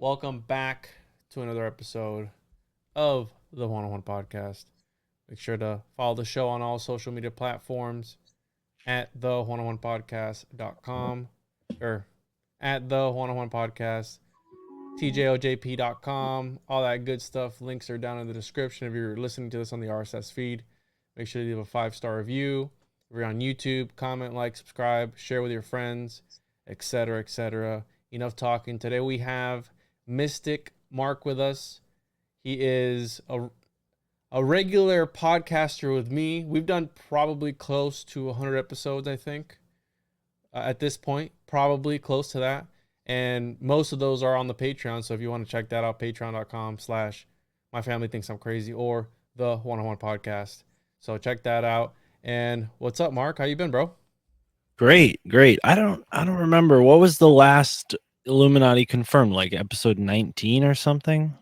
Welcome back to another episode of the One on One Podcast. Make sure to follow the show on all social media platforms at the one on one podcast.com or at the one on one podcast, tjojp.com, all that good stuff. Links are down in the description. If you're listening to this on the RSS feed, make sure to leave a 5-star review. If you're on YouTube, comment, like, subscribe, share with your friends, etc., etc. Enough talking. Today we have Mystic Mark with us. He is a regular podcaster with me. We've done probably close to 100 episodes, I think, at this point. Probably close to that. And most of those are on the Patreon. So if you want to check that out, patreon.com/. My family thinks I'm crazy or the One on One Podcast. So check that out. And what's up, Mark? How you been, bro? Great. I don't remember what was the last Illuminati confirmed, like episode 19 or something.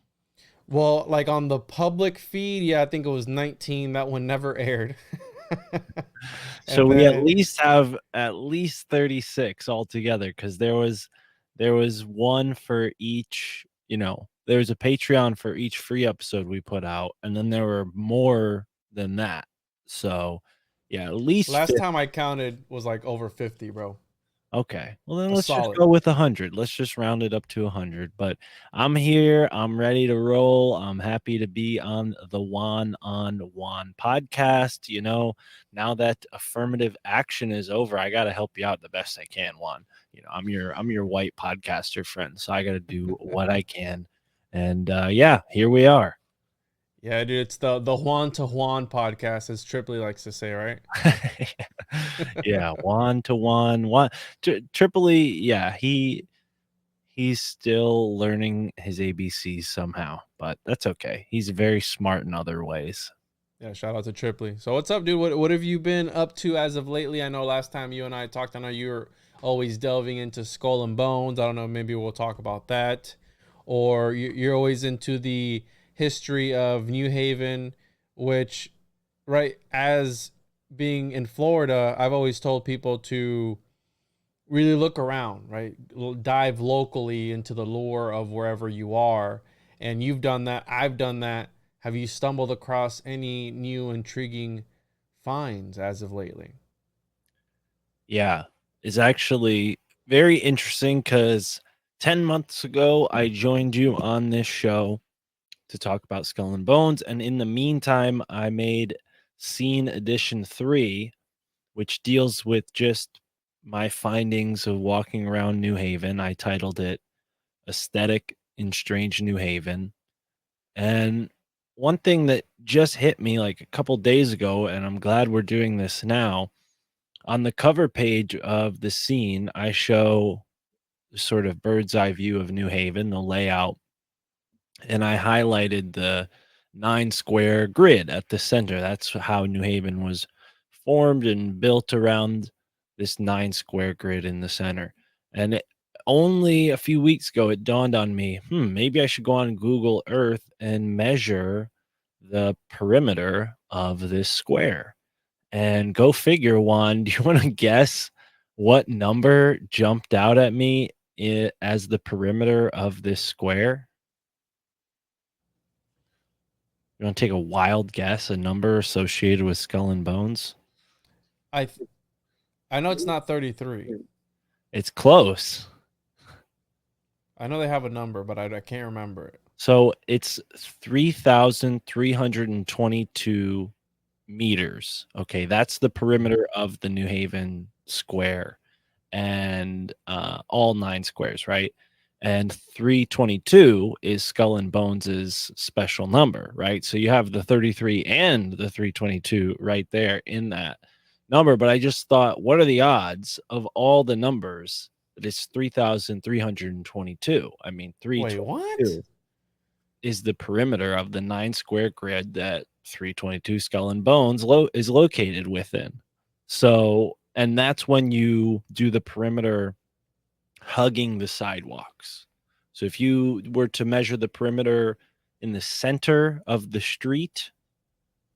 Well, like on the public feed, yeah, I think it was 19. That one never aired. So And we at then least have at least 36 altogether because there was one for each, there was a Patreon for each free episode we put out, and then there were more than that. So yeah, at least last 50. time I counted was like over 50, bro. Okay. Well, then A let's just solid. go with 100. Let's just round it up to 100. But I'm here. I'm ready to roll. I'm happy to be on the Juan on Juan podcast. Now that affirmative action is over, I got to help you out the best I can, Juan. I'm your white podcaster friend, so I got to do what I can. And yeah, here we are. Yeah, dude, it's the Juan to Juan podcast, as Tripoli likes to say, right? Yeah, Juan to Juan, Juan Tripoli. Yeah, he's still learning his ABCs somehow, but that's okay. He's very smart in other ways. Yeah, shout out to Tripoli. So what's up, dude? What have you been up to as of lately? I know last time you and I talked, I know you were always delving into Skull and Bones. I don't know, maybe we'll talk about that. Or you're always into the history of New Haven, which, right, as being in Florida, I've always told people to really look around, right? Dive locally into the lore of wherever you are. And you've done that. I've done that. Have you stumbled across any new intriguing finds as of lately? Yeah, it's actually very interesting because 10 months ago, I joined you on this show to talk about Skull and Bones. And in the meantime, I made Scene Edition 3, which deals with just my findings of walking around New Haven. I titled it Aesthetic in Strange New Haven. And one thing that just hit me like a couple days ago, and I'm glad we're doing this now, on the cover page of the scene, I show sort of bird's eye view of New Haven, the layout, and I highlighted the 9 square grid at the center. That's how New Haven was formed and built around this 9 square grid in the center. And only a few weeks ago, it dawned on me, maybe I should go on Google Earth and measure the perimeter of this square. And go figure, Juan, do you want to guess what number jumped out at me as the perimeter of this square? You want to take a wild guess, a number associated with Skull and Bones? I th- I know it's not 33. It's close. I know they have a number, but I can't remember it. So it's 3,322 meters. Okay, that's the perimeter of the New Haven square and all 9 squares, right? And 322 is Skull and Bones's special number, right? So you have the 33 and the 322 right there in that number. But I just thought, what are the odds of all the numbers that it's 3,322? I mean, Wait, what? 322 is the perimeter of the 9 square grid that 322 Skull and Bones is located within. So, and that's when you do the perimeter hugging the sidewalks. So if you were to measure the perimeter in the center of the street,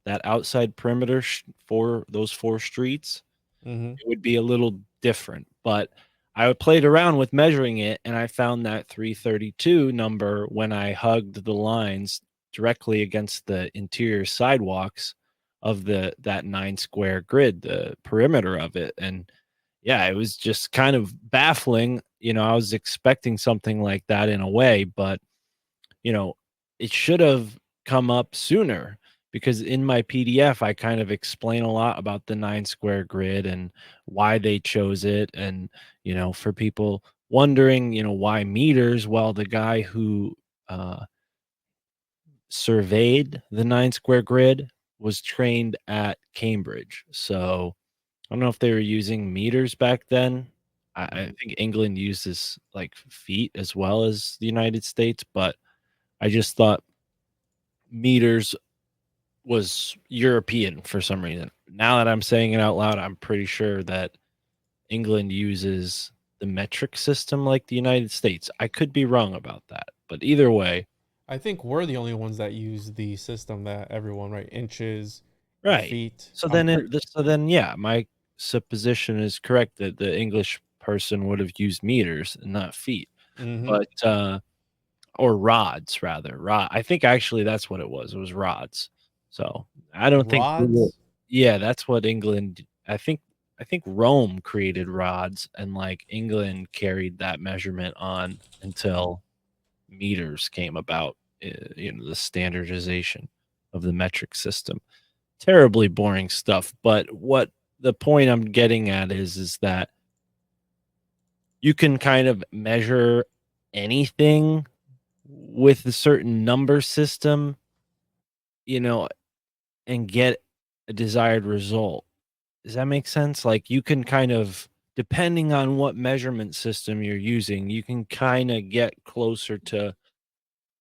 that outside perimeter for those 4 streets, Mm-hmm. it would be a little different. But I played around with measuring it, and I found that 332 number when I hugged the lines directly against the interior sidewalks of that 9 square grid, the perimeter of it. And yeah, it was just kind of baffling. I was expecting something like that in a way, but you know, it should have come up sooner, because in my PDF, I kind of explain a lot about the 9 square grid and why they chose it. And, for people wondering, why meters? Well, the guy who uh, surveyed the 9 square grid was trained at Cambridge. So I don't know if they were using meters back then. I think England uses like feet as well as the United States, but I just thought meters was European for some reason. Now that I'm saying it out loud, I'm pretty sure that England uses the metric system like the United States. I could be wrong about that, but either way, I think we're the only ones that use the system that everyone, right? Inches and right. feet. So I'm then, pretty. yeah, my supposition is correct that the English person would have used meters and not feet, Mm-hmm. but or rods rather. I think actually that's what it was. It was rods. So I don't think Rods. yeah, that's what England. I think Rome created rods, and like England carried that measurement on until meters came about. The standardization of the metric system. Terribly boring stuff. But what the point I'm getting at is that you can kind of measure anything with a certain number system, you know, and get a desired result. Does that make sense? Like you can kind of, depending on what measurement system you're using, you can kind of get closer to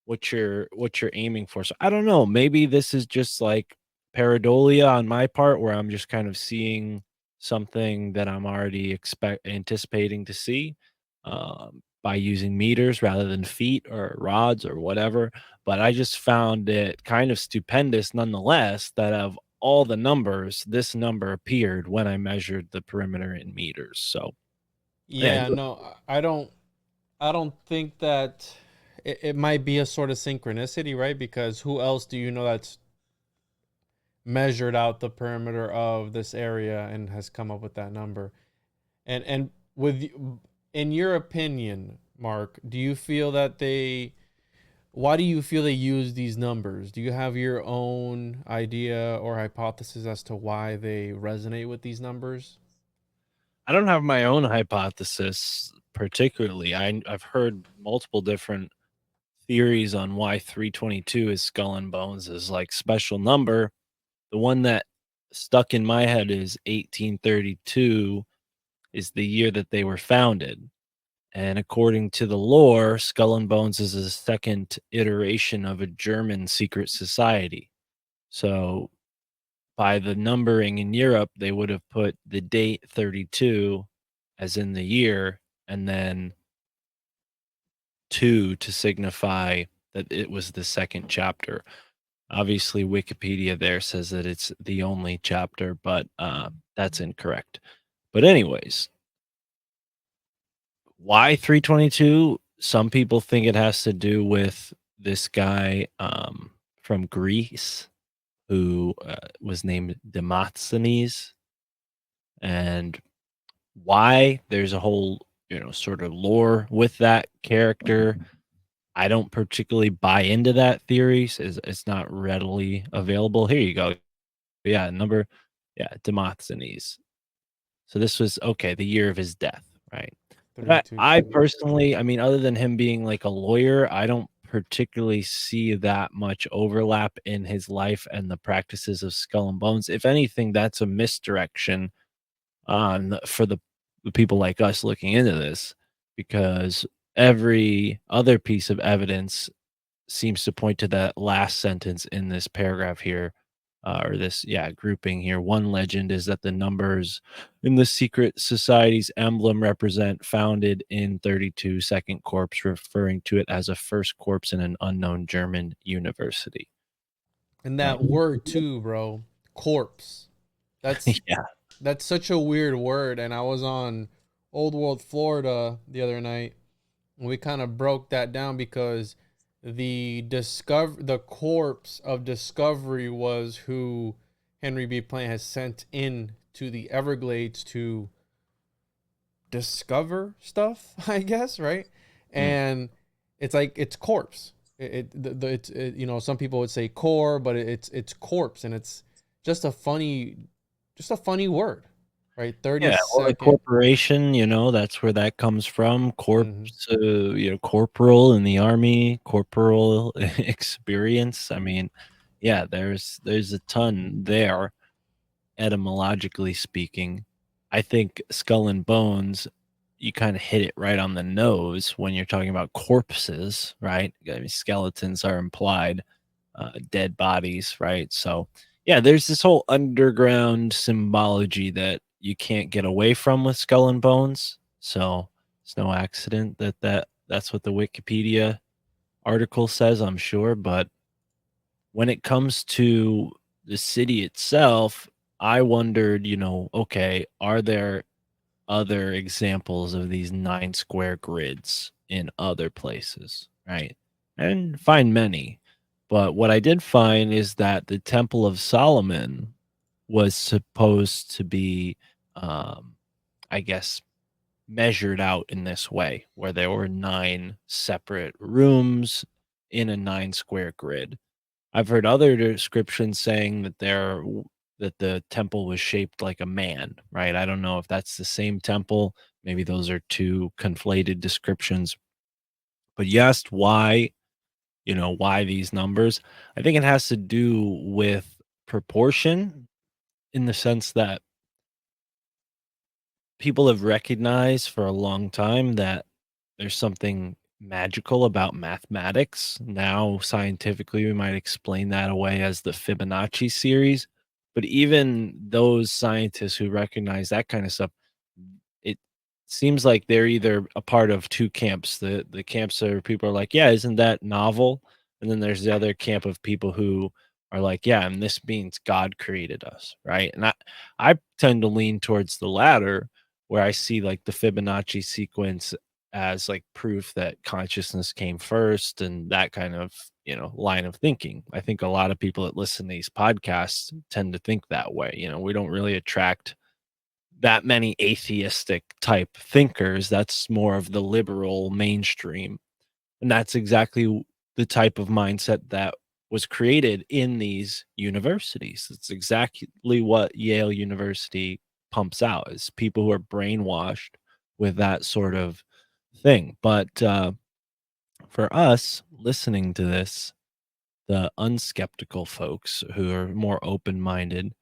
what you're aiming for. So I don't know, maybe this is just like pareidolia on my part where I'm just kind of seeing something that I'm already anticipating to see by using meters rather than feet or rods or whatever. But I just found it kind of stupendous nonetheless that of all the numbers, this number appeared when I measured the perimeter in meters. So yeah, Yeah, no, I don't think that it might be a sort of synchronicity, right? Because who else do you know that's measured out the perimeter of this area and has come up with that number? And in your opinion, Mark, do you feel that they why do you feel they use these numbers? Do you have your own idea or hypothesis as to why they resonate with these numbers? I don't have my own hypothesis particularly. I've heard multiple different theories on why 322 is skull and bones is like special number. The one that stuck in my head is 1832 is the year that they were founded. And according to the lore, Skull and Bones is a second iteration of a German secret society. So by the numbering in Europe, they would have put the date 32 as in the year, and then 2 to signify that it was the second chapter. Obviously, Wikipedia there says that it's the only chapter, but that's incorrect. But anyways, why 322? Some people think it has to do with this guy from Greece who was named Demosthenes. And why? There's a whole, sort of lore with that character. I don't particularly buy into that theory. It's not readily available. Here you go. Yeah, Demosthenes. So this was okay, the year of his death, right? But I 32. personally, I mean, other than him being like a lawyer, I don't particularly see that much overlap in his life and the practices of Skull and Bones. If anything, that's a misdirection for the people like us looking into this, because every other piece of evidence seems to point to that last sentence in this paragraph here, or this, yeah, grouping here. One legend is that the numbers in the secret society's emblem represent founded in 32 second corpse, referring to it as a first corpse in an unknown German university. And Right. that word too, bro, corpse. That's Yeah. that's such a weird word. And I was on Old World, Florida the other night. We kind of broke that down because the corpse of Discovery was who Henry B. Plant has sent in to the Everglades to discover stuff, I guess, right? Mm. And it's like it's corpse. You know, some people would say core, but it's corpse, and it's just a funny, just a funny word, right? Thirty Yeah, well, the second. corporation, that's where that comes from. Mm-hmm. Corpse, corporal in the army, corporal experience. I mean, yeah, there's a ton there, etymologically speaking. I think skull and bones, you kind of hit it right on the nose when you're talking about corpses, right? I mean, skeletons are implied, dead bodies, right? So, yeah, there's this whole underground symbology that you can't get away from with skull and bones. So it's no accident that's what the Wikipedia article says, I'm sure. But when it comes to the city itself, I wondered, okay, are there other examples of these 9 square grids in other places, right? And find many. But what I did find is that the Temple of Solomon was supposed to be, um, I guess, measured out in this way, where there were 9 separate rooms in a 9 square grid. I've heard other descriptions saying that the temple was shaped like a man, right? I don't know if that's the same temple. Maybe those are two conflated descriptions. But you asked why, why these numbers. I think it has to do with proportion, in the sense that people have recognized for a long time that there's something magical about mathematics. Now, scientifically, we might explain that away as the Fibonacci series. But even those scientists who recognize that kind of stuff, it seems like they're either a part of two camps. The camps are people are like, yeah, isn't that novel? And then there's the other camp of people who are like, yeah, and this means God created us, right? And I tend to lean towards the latter, where I see like the Fibonacci sequence as like proof that consciousness came first and that kind of, line of thinking. I think a lot of people that listen to these podcasts tend to think that way. We don't really attract that many atheistic type thinkers. That's more of the liberal mainstream. And that's exactly the type of mindset that was created in these universities. It's exactly what Yale University pumps out, is people who are brainwashed with that sort of thing. But for us listening to this, the unskeptical folks who are more open minded,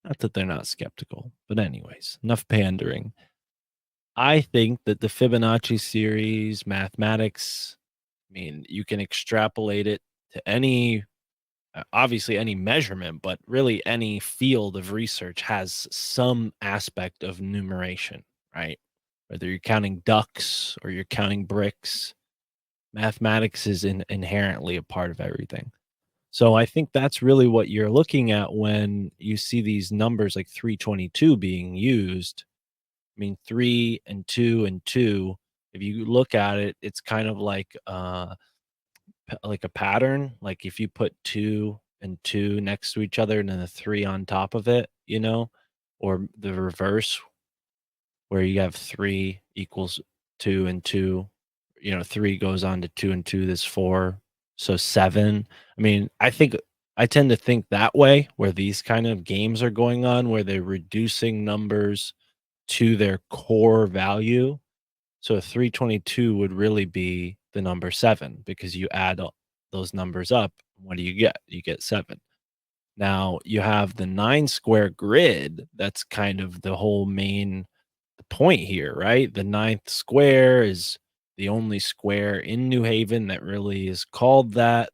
not that they're not skeptical, but anyways, enough pandering. I think that the Fibonacci series, mathematics, I mean, you can extrapolate it to any, obviously any measurement, but really any field of research has some aspect of numeration, right? Whether you're counting ducks or you're counting bricks, mathematics is inherently a part of everything. So I think that's really what you're looking at when you see these numbers like 322 being used. I mean, 3 and 2 and 2, if you look at it, it's kind of like a pattern. Like if you put 2 and 2 next to each other and then a 3 on top of it, or the reverse, where you have 3 equals 2 and 2, 3 goes on to 2 and 2, this 4, so 7. I mean, I tend to think that way, where these kind of games are going on, where they're reducing numbers to their core value. So 322 would really be the number 7, because you add those numbers up. What do you get? You get 7. Now you have the 9 square grid. That's kind of the whole main point here, right? The ninth square is the only square in New Haven that really is called that.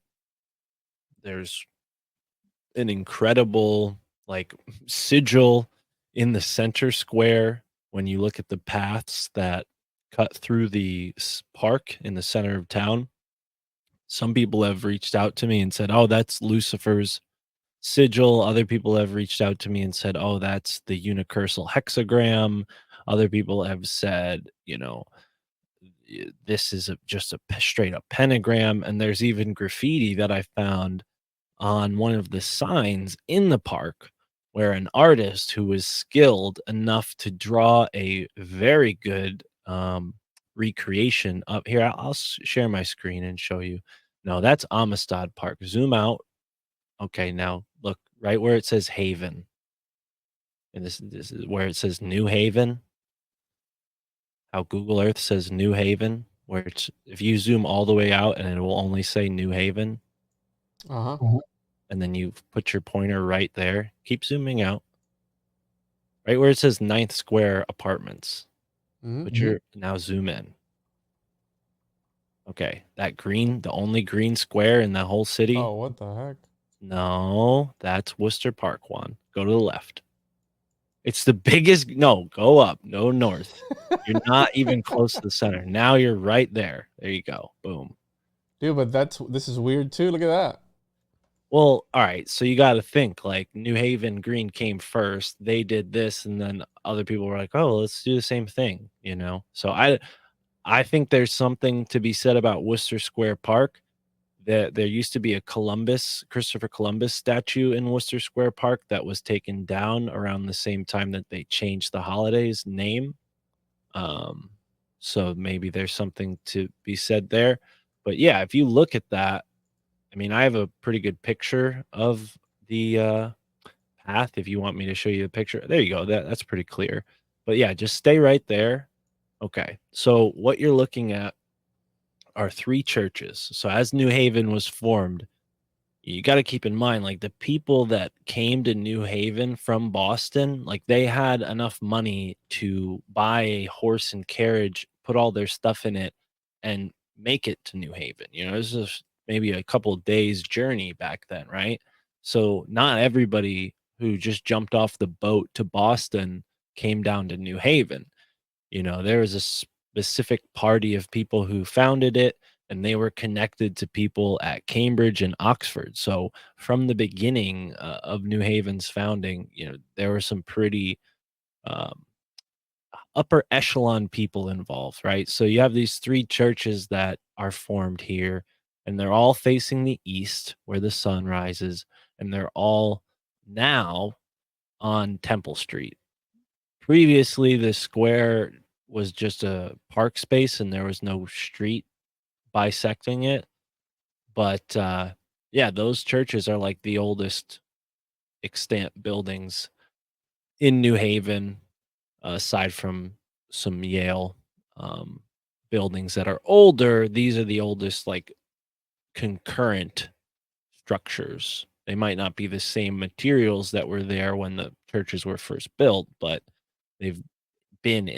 There's an incredible like sigil in the center square when you look at the paths that cut through the park in the center of town. Some people have reached out to me and said, "Oh, that's Lucifer's sigil." Other people have reached out to me and said, "Oh, that's the unicursal hexagram." Other people have said, this is just a straight up pentagram. And there's even graffiti that I found on one of the signs in the park where an artist who was skilled enough to draw a very good recreation up here. I'll share my screen and show you. No, that's Amistad Park. Zoom out. Okay, now look right where it says Haven. And this is where it says New Haven. How Google Earth says New Haven, where it's if you zoom all the way out and it will only say New Haven. Uh-huh. And then you put your pointer right there. Keep zooming out. Right where it says 9th Square Apartments. Put your now zoom in. Okay, that green, the only green square in the whole city. Oh, what the heck? No, that's Worcester Park, Juan. Go to the left. It's the biggest. No, go up. No north. You're not even close to the center. Now you're right there. There you go. Boom. Dude, but this is weird too. Look at that. Well, all right. So you got to think like New Haven Green came first. They did this, and then other people were like, "Oh, let's do the same thing." So I think there's something to be said about Worcester Square Park. There used to be a Christopher Columbus statue in Worcester Square Park that was taken down around the same time that they changed the holiday's name. So maybe there's something to be said there. But yeah, if you look at that, I mean, I have a pretty good picture of the path. If you want me to show you the picture, there you go. That's pretty clear. But yeah, just stay right there. Okay. So what you're looking at are 3 churches. So as New Haven was formed, you got to keep in mind, like the people that came to New Haven from Boston, like they had enough money to buy a horse and carriage, put all their stuff in it, and make it to New Haven. This is maybe a couple of days journey back then, right? So not everybody who just jumped off the boat to Boston came down to New Haven. There was a specific party of people who founded it, and they were connected to people at Cambridge and Oxford. So from the beginning of New Haven's founding, there were some pretty um, upper echelon people involved, right? So you have these 3 churches that are formed here, and they're all facing the east where the sun rises, and they're all now on Temple Street. Previously, the square was just a park space and there was no street bisecting it. But yeah, those churches are like the oldest extant buildings in New Haven, aside from some Yale buildings that are older. These are the oldest, like concurrent structures. They might not be the same materials that were there when the churches were first built, but they've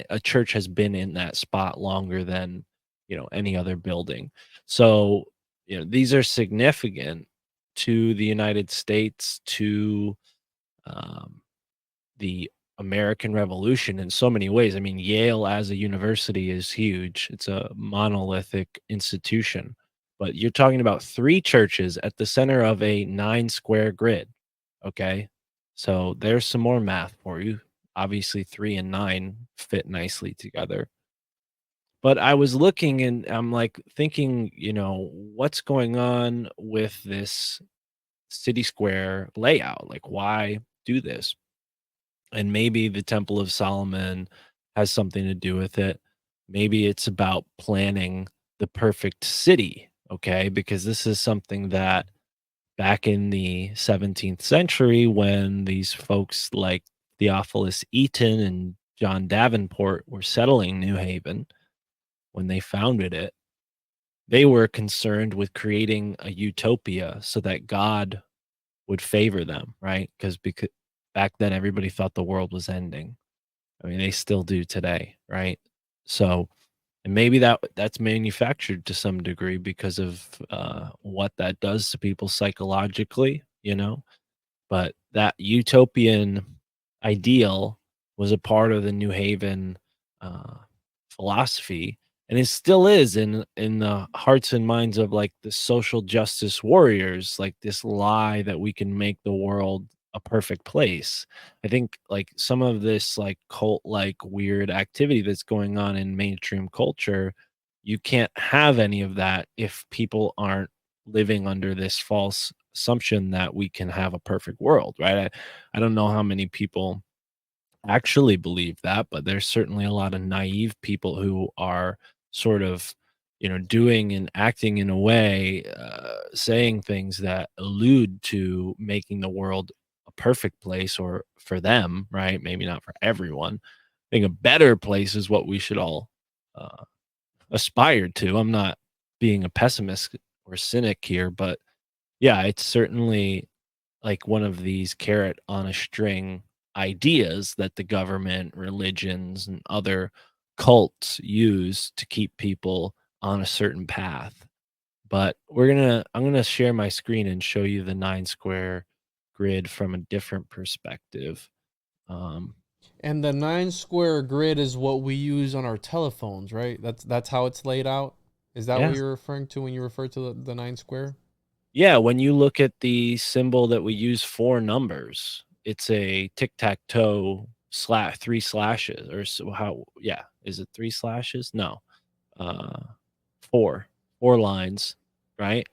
a church has been in that spot longer than any other building. So these are significant to the United States, to the American Revolution in so many ways. I mean, Yale as a university is huge. It's a monolithic institution, but you're talking about 3 churches at the center of a 9 square grid. Okay, so there's some more math for you. Obviously 3 and 9 fit nicely together. But I was looking and I'm like thinking, what's going on with this city square layout? Like, why do this? And maybe the Temple of Solomon has something to do with it. Maybe it's about planning the perfect city, okay? Because this is something that back in the 17th century, when these folks like Theophilus Eaton and John Davenport were settling New Haven, when they founded it, they were concerned with creating a utopia so that God would favor them, right? Because back then everybody thought the world was ending. I mean, they still do today, right? So, and maybe that's manufactured to some degree because of what that does to people psychologically, But that utopian ideal was a part of the New Haven uh, philosophy, and it still is in the hearts and minds of like the social justice warriors. Like this lie that we can make the world a perfect place. I think like some of this like cult like weird activity that's going on in mainstream culture, you can't have any of that if people aren't living under this false assumption that we can have a perfect world, right? I don't know how many people actually believe that, but there's certainly a lot of naive people who are sort of, doing and acting in a way, saying things that allude to making the world a perfect place or for them, right? Maybe not for everyone. I think a better place is what we should all uh, aspire to. I'm not being a pessimist or cynic here, but yeah, it's certainly like one of these carrot on a string ideas that the government, religions, and other cults use to keep people on a certain path. But I'm gonna share my screen and show you the 9 square grid from a different perspective. Um, And the 9 square grid is what we use on our telephones, right? That's how it's laid out. Is that what yeah, you're referring to when you refer to the 9 square? yeah. When you look at the symbol that we use for numbers, it's a tic tac toe slash 3 slashes, or so how? Yeah, is it 3 slashes? No, uh, 4, 4 lines, right?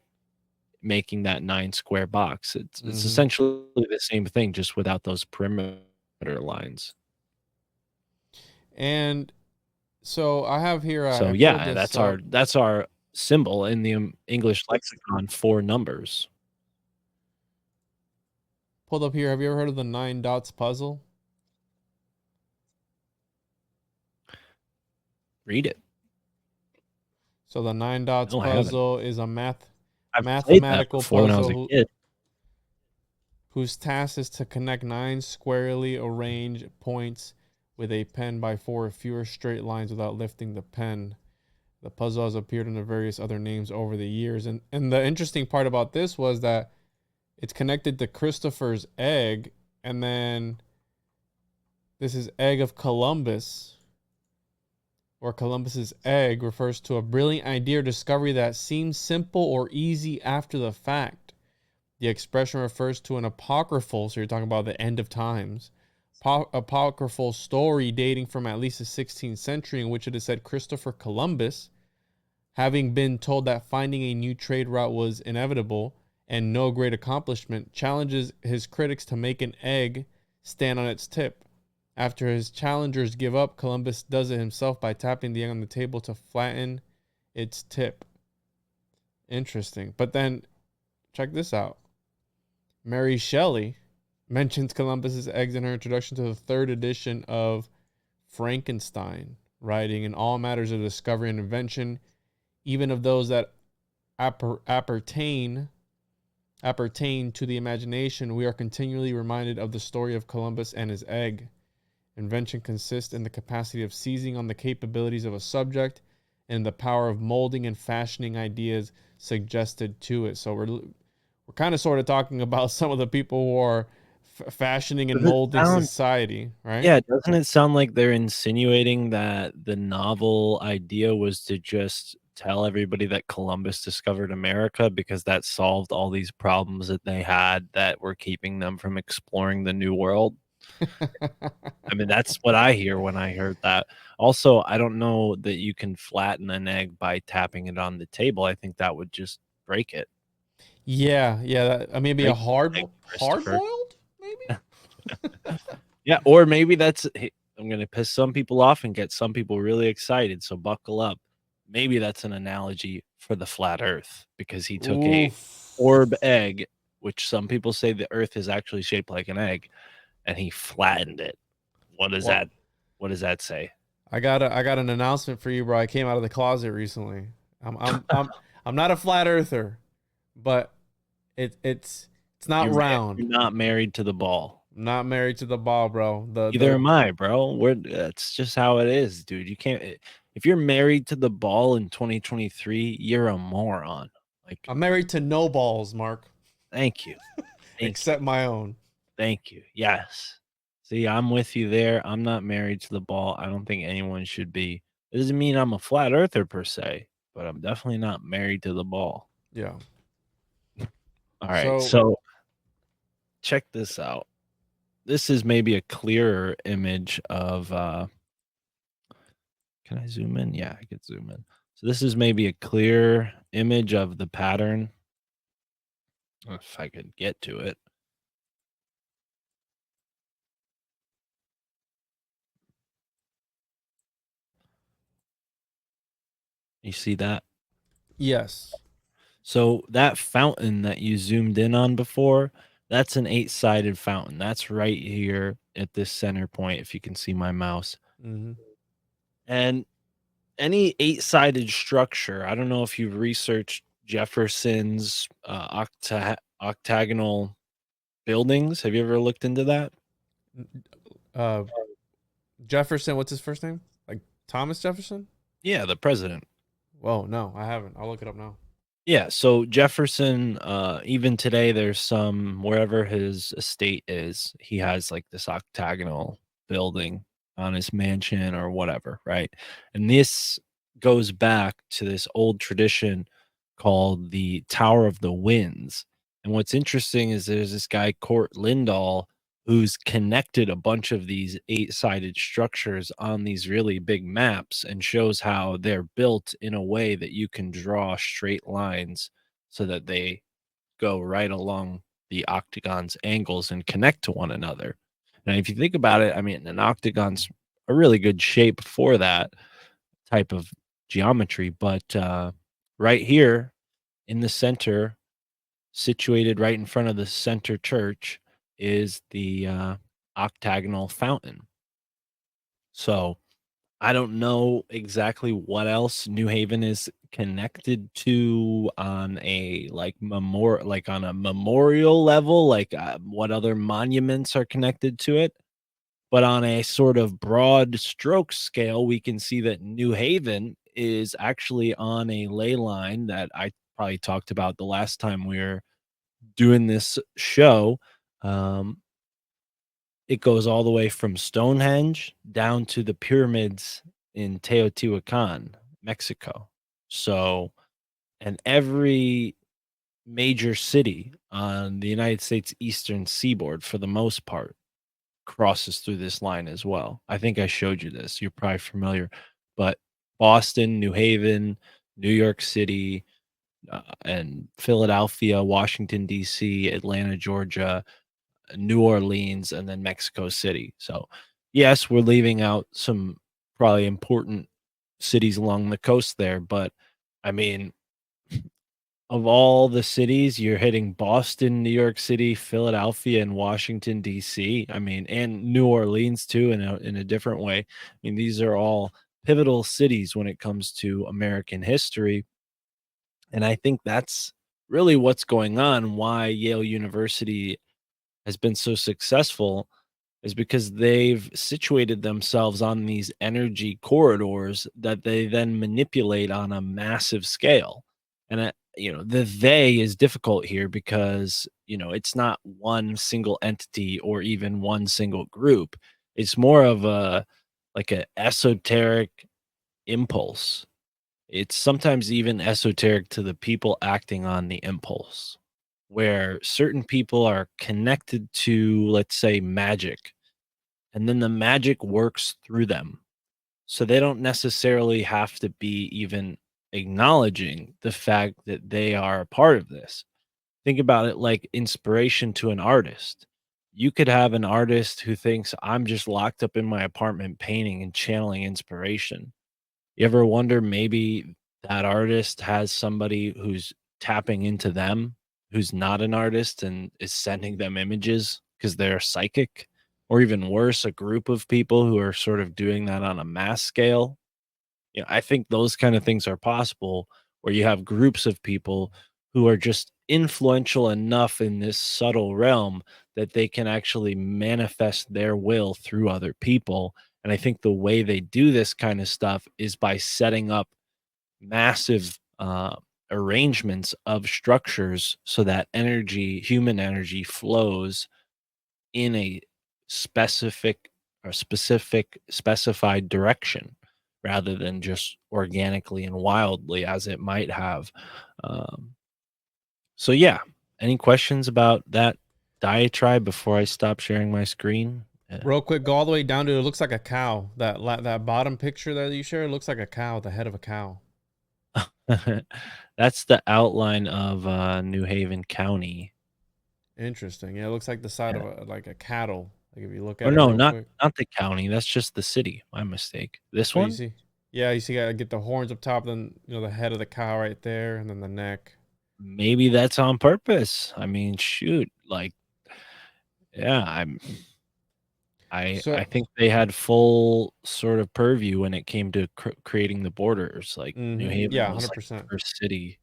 Making that 9 square box. It's Mm-hmm. essentially the same thing, just without those perimeter lines. And so I have here, So I pulled yeah, this up. that's our symbol in the English lexicon for numbers. Pulled up here. Have you ever heard of the 9 dots puzzle? Read it. So the 9 dots No, I haven't. puzzle is a I've played that mathematical before when I was a puzzle kid. whose task is to connect 9 squarely arranged points with a pen by 4 or fewer straight lines without lifting the pen. The puzzle has appeared under various other names over the years. And the interesting part about this was that it's connected to Christopher's egg, and then this is egg of Columbus, or Columbus's egg refers to a brilliant idea or discovery that seems simple or easy after the fact. The expression refers to an apocryphal, so you're talking about the end of times, apocryphal story dating from at least the 16th century, in which it is said Christopher Columbus, having been told that finding a new trade route was inevitable and no great accomplishment, challenges his critics to make an egg stand on its tip. After his challengers give up, Columbus does it himself by tapping the egg on the table to flatten its tip. Interesting. But then check this out. Mary Shelley mentions Columbus's eggs in her introduction to the third edition of Frankenstein, writing in all matters of discovery and invention, even of those that appertain to the imagination, we are continually reminded of the story of Columbus and his egg. Invention consists in the capacity of seizing on the capabilities of a subject and the power of molding and fashioning ideas suggested to it. So we're kind of sort of talking about some of the people who are fashioning and Does it molding sound society, right? Yeah, doesn't it sound like they're insinuating that the novel idea was to just tell everybody that Columbus discovered America because that solved all these problems that they had that were keeping them from exploring the New World? I mean, that's what I hear when I heard that. Also, I don't know that you can flatten an egg by tapping it on the table. I think that would just break it. Yeah, yeah. Maybe a Break the egg, hard Christopher. boiled, maybe. Yeah, or maybe I'm gonna piss some people off and get some people really excited, so buckle up. Maybe that's an analogy for the flat earth because he took a orb Oof. egg, which some people say the earth is actually shaped like an egg, and he flattened it. What does Well, that what does that say? I got an announcement for you, bro. I came out of the closet recently. I'm I'm I'm I'm not a flat earther, but it's not round. You're not married to the ball. I'm not married to the ball, bro. Neither The am I, bro. That's just how it is, dude. You can't if you're married to the ball in 2023, you're a moron. Like, I'm married to no balls, Mark, thank you. Thank you. except my own. Thank you. Yes. See, I'm with you there. I'm not married to the ball. I don't think anyone should be. It doesn't mean I'm a flat earther per se, but I'm definitely not married to the ball. Yeah. All right. So So check this out. This is maybe a clearer image of can I zoom in? Yeah, I could zoom in. So this is maybe a clear image of the pattern. If I could get to it. You see that? Yes. So that fountain that you zoomed in on before, that's an 8-sided fountain. That's right here at this center point, if you can see my mouse. Mm-hmm. And any 8-sided structure, I don't know if you've researched Jefferson's octagonal buildings. Have you ever looked into that? Uh, Jefferson. What's his first name? Like Thomas Jefferson? Yeah, the president. Whoa, no, I haven't. I'll look it up now. Yeah, so Jefferson, even today, there's some wherever his estate is, he has like this octagonal building on his mansion or whatever, right? And this goes back to this old tradition called the Tower of the Winds. And what's interesting is there's this guy, Court Lindahl, who's connected a bunch of these 8-sided structures on these really big maps and shows how they're built in a way that you can draw straight lines so that they go right along the octagon's angles and connect to one another. And if you think about it, I mean, an octagon's a really good shape for that type of geometry, but right here in the center, situated right in front of the center church, is the octagonal fountain. So I don't know exactly what else New Haven is connected to on a like on a memorial level, like what other monuments are connected to it. But on a sort of broad stroke scale, we can see that New Haven is actually on a ley line that I probably talked about the last time we were doing this show. Um, it goes all the way from Stonehenge down to the pyramids in Teotihuacan, Mexico. So, and every major city on the United States eastern seaboard, for the most part, crosses through this line as well. I think I showed you this. You're probably familiar, but Boston, New Haven, New York City, and Philadelphia, Washington, D.C., Atlanta, Georgia, New Orleans, and then Mexico City. So, yes, we're leaving out some probably important cities along the coast there, but I mean, of all the cities, you're hitting Boston, New York City, Philadelphia, and Washington, D.C. I mean, and New Orleans too, in a different way. I mean, these are all pivotal cities when it comes to American history. And I think that's really what's going on, why Yale University has been so successful is because they've situated themselves on these energy corridors that they then manipulate on a massive scale. And the they is difficult here because it's not one single entity or even one single group. It's more of a like an esoteric impulse. It's sometimes even esoteric to the people acting on the impulse, where certain people are connected to, let's say, magic, and then the magic works through them. So they don't necessarily have to be even acknowledging the fact that they are a part of this. Think about it like inspiration to an artist. You could have an artist who thinks, I'm just locked up in my apartment painting and channeling inspiration. You ever wonder maybe that artist has somebody who's tapping into them, who's not an artist and is sending them images because they're psychic? Or even worse, a group of people who are sort of doing that on a mass scale? I think those kind of things are possible where you have groups of people who are just influential enough in this subtle realm that they can actually manifest their will through other people. And I think the way they do this kind of stuff is by setting up massive arrangements of structures so that human energy flows in a specific specified direction rather than just organically and wildly as it might have. Um, so yeah, any questions about that? diatribe before I stop sharing my screen? Real quick, go all the way down to it looks like a cow. That bottom picture that you share looks like a cow, the head of a cow. That's the outline of New Haven County. Interesting. Yeah, it looks like the side Yeah. of a cattle. Like if you look Or at it no, real not quick. not the county. That's just the city. My mistake. This Oh, you one? see? Yeah, you see, gotta get the horns up top, then the head of the cow right there, and then the neck. Maybe that's on purpose. I mean, shoot, like, yeah, I So, think they had full sort of purview when it came to creating the borders. Like New Haven yeah, was like the 100%. first city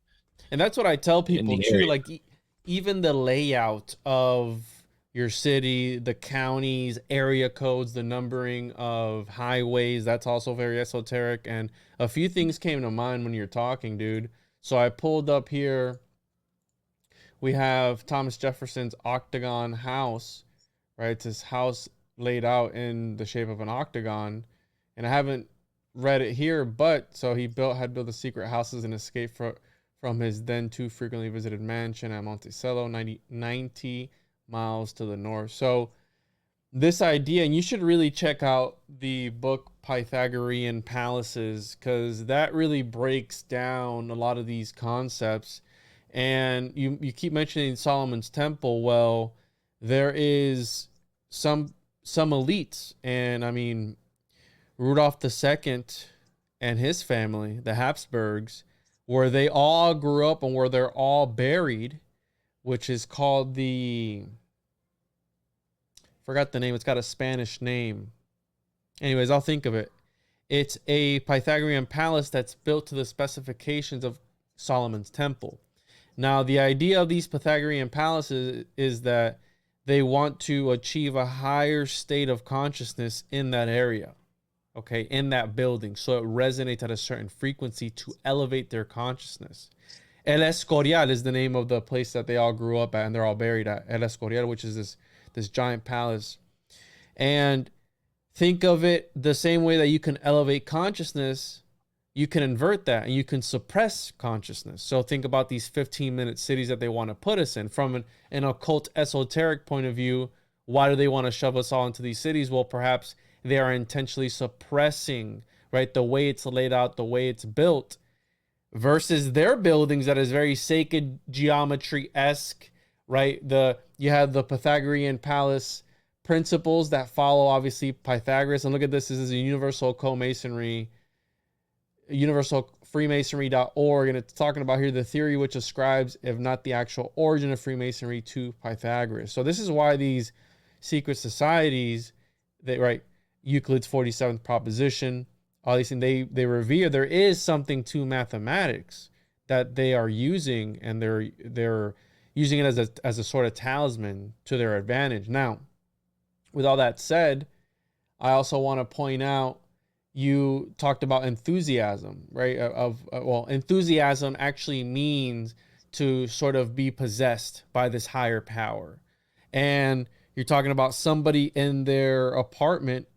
And that's what I tell in people the too. area. Like even the layout of your city, the counties, area codes, the numbering of highways, that's also very esoteric. And a few things came to mind when you're talking, dude. So I pulled up here. We have Thomas Jefferson's octagon house, right? It's his house laid out in the shape of an octagon. And I haven't read it here, but so he had built the secret houses and escaped from his then too frequently visited mansion at Monticello, 90 miles to the north. So this idea, and you should really check out the book Pythagorean Palaces, because that really breaks down a lot of these concepts. And you keep mentioning Solomon's temple. Well, there is some some elites, and I mean Rudolph II and his family, the Habsburgs, where they all grew up and where they're all buried, which is called the, forgot the name. It's got a Spanish name. Anyways, I'll think of it. It's a Pythagorean palace that's built to the specifications of Solomon's temple. Now, the idea of these Pythagorean palaces is that they want to achieve a higher state of consciousness in that area, okay, in that building. So it resonates at a certain frequency to elevate their consciousness. El Escorial is the name of the place that they all grew up at and they're all buried at. El Escorial, which is this giant palace. And think of it the same way that you can elevate consciousness, you can invert that and you can suppress consciousness. So think about these 15-minute cities that they want to put us in. From an occult esoteric point of view, why do they want to shove us all into these cities? Well, perhaps they are intentionally suppressing, right, the way it's laid out, the way it's built, versus their buildings that is very sacred geometry-esque, right? You have the Pythagorean palace principles that follow obviously Pythagoras. And look at this is a universal co-masonry, universalfreemasonry.org, and it's talking about here the theory which ascribes, if not the actual origin of Freemasonry, to Pythagoras. So this is why these secret societies, they, right, Euclid's 47th proposition, all these things, they revere there is something to mathematics that they are using, and they're using it as a sort of talisman to their advantage. Now, with all that said, I also want to point out, you talked about enthusiasm, right? Well, enthusiasm actually means to sort of be possessed by this higher power. And you're talking about somebody in their apartment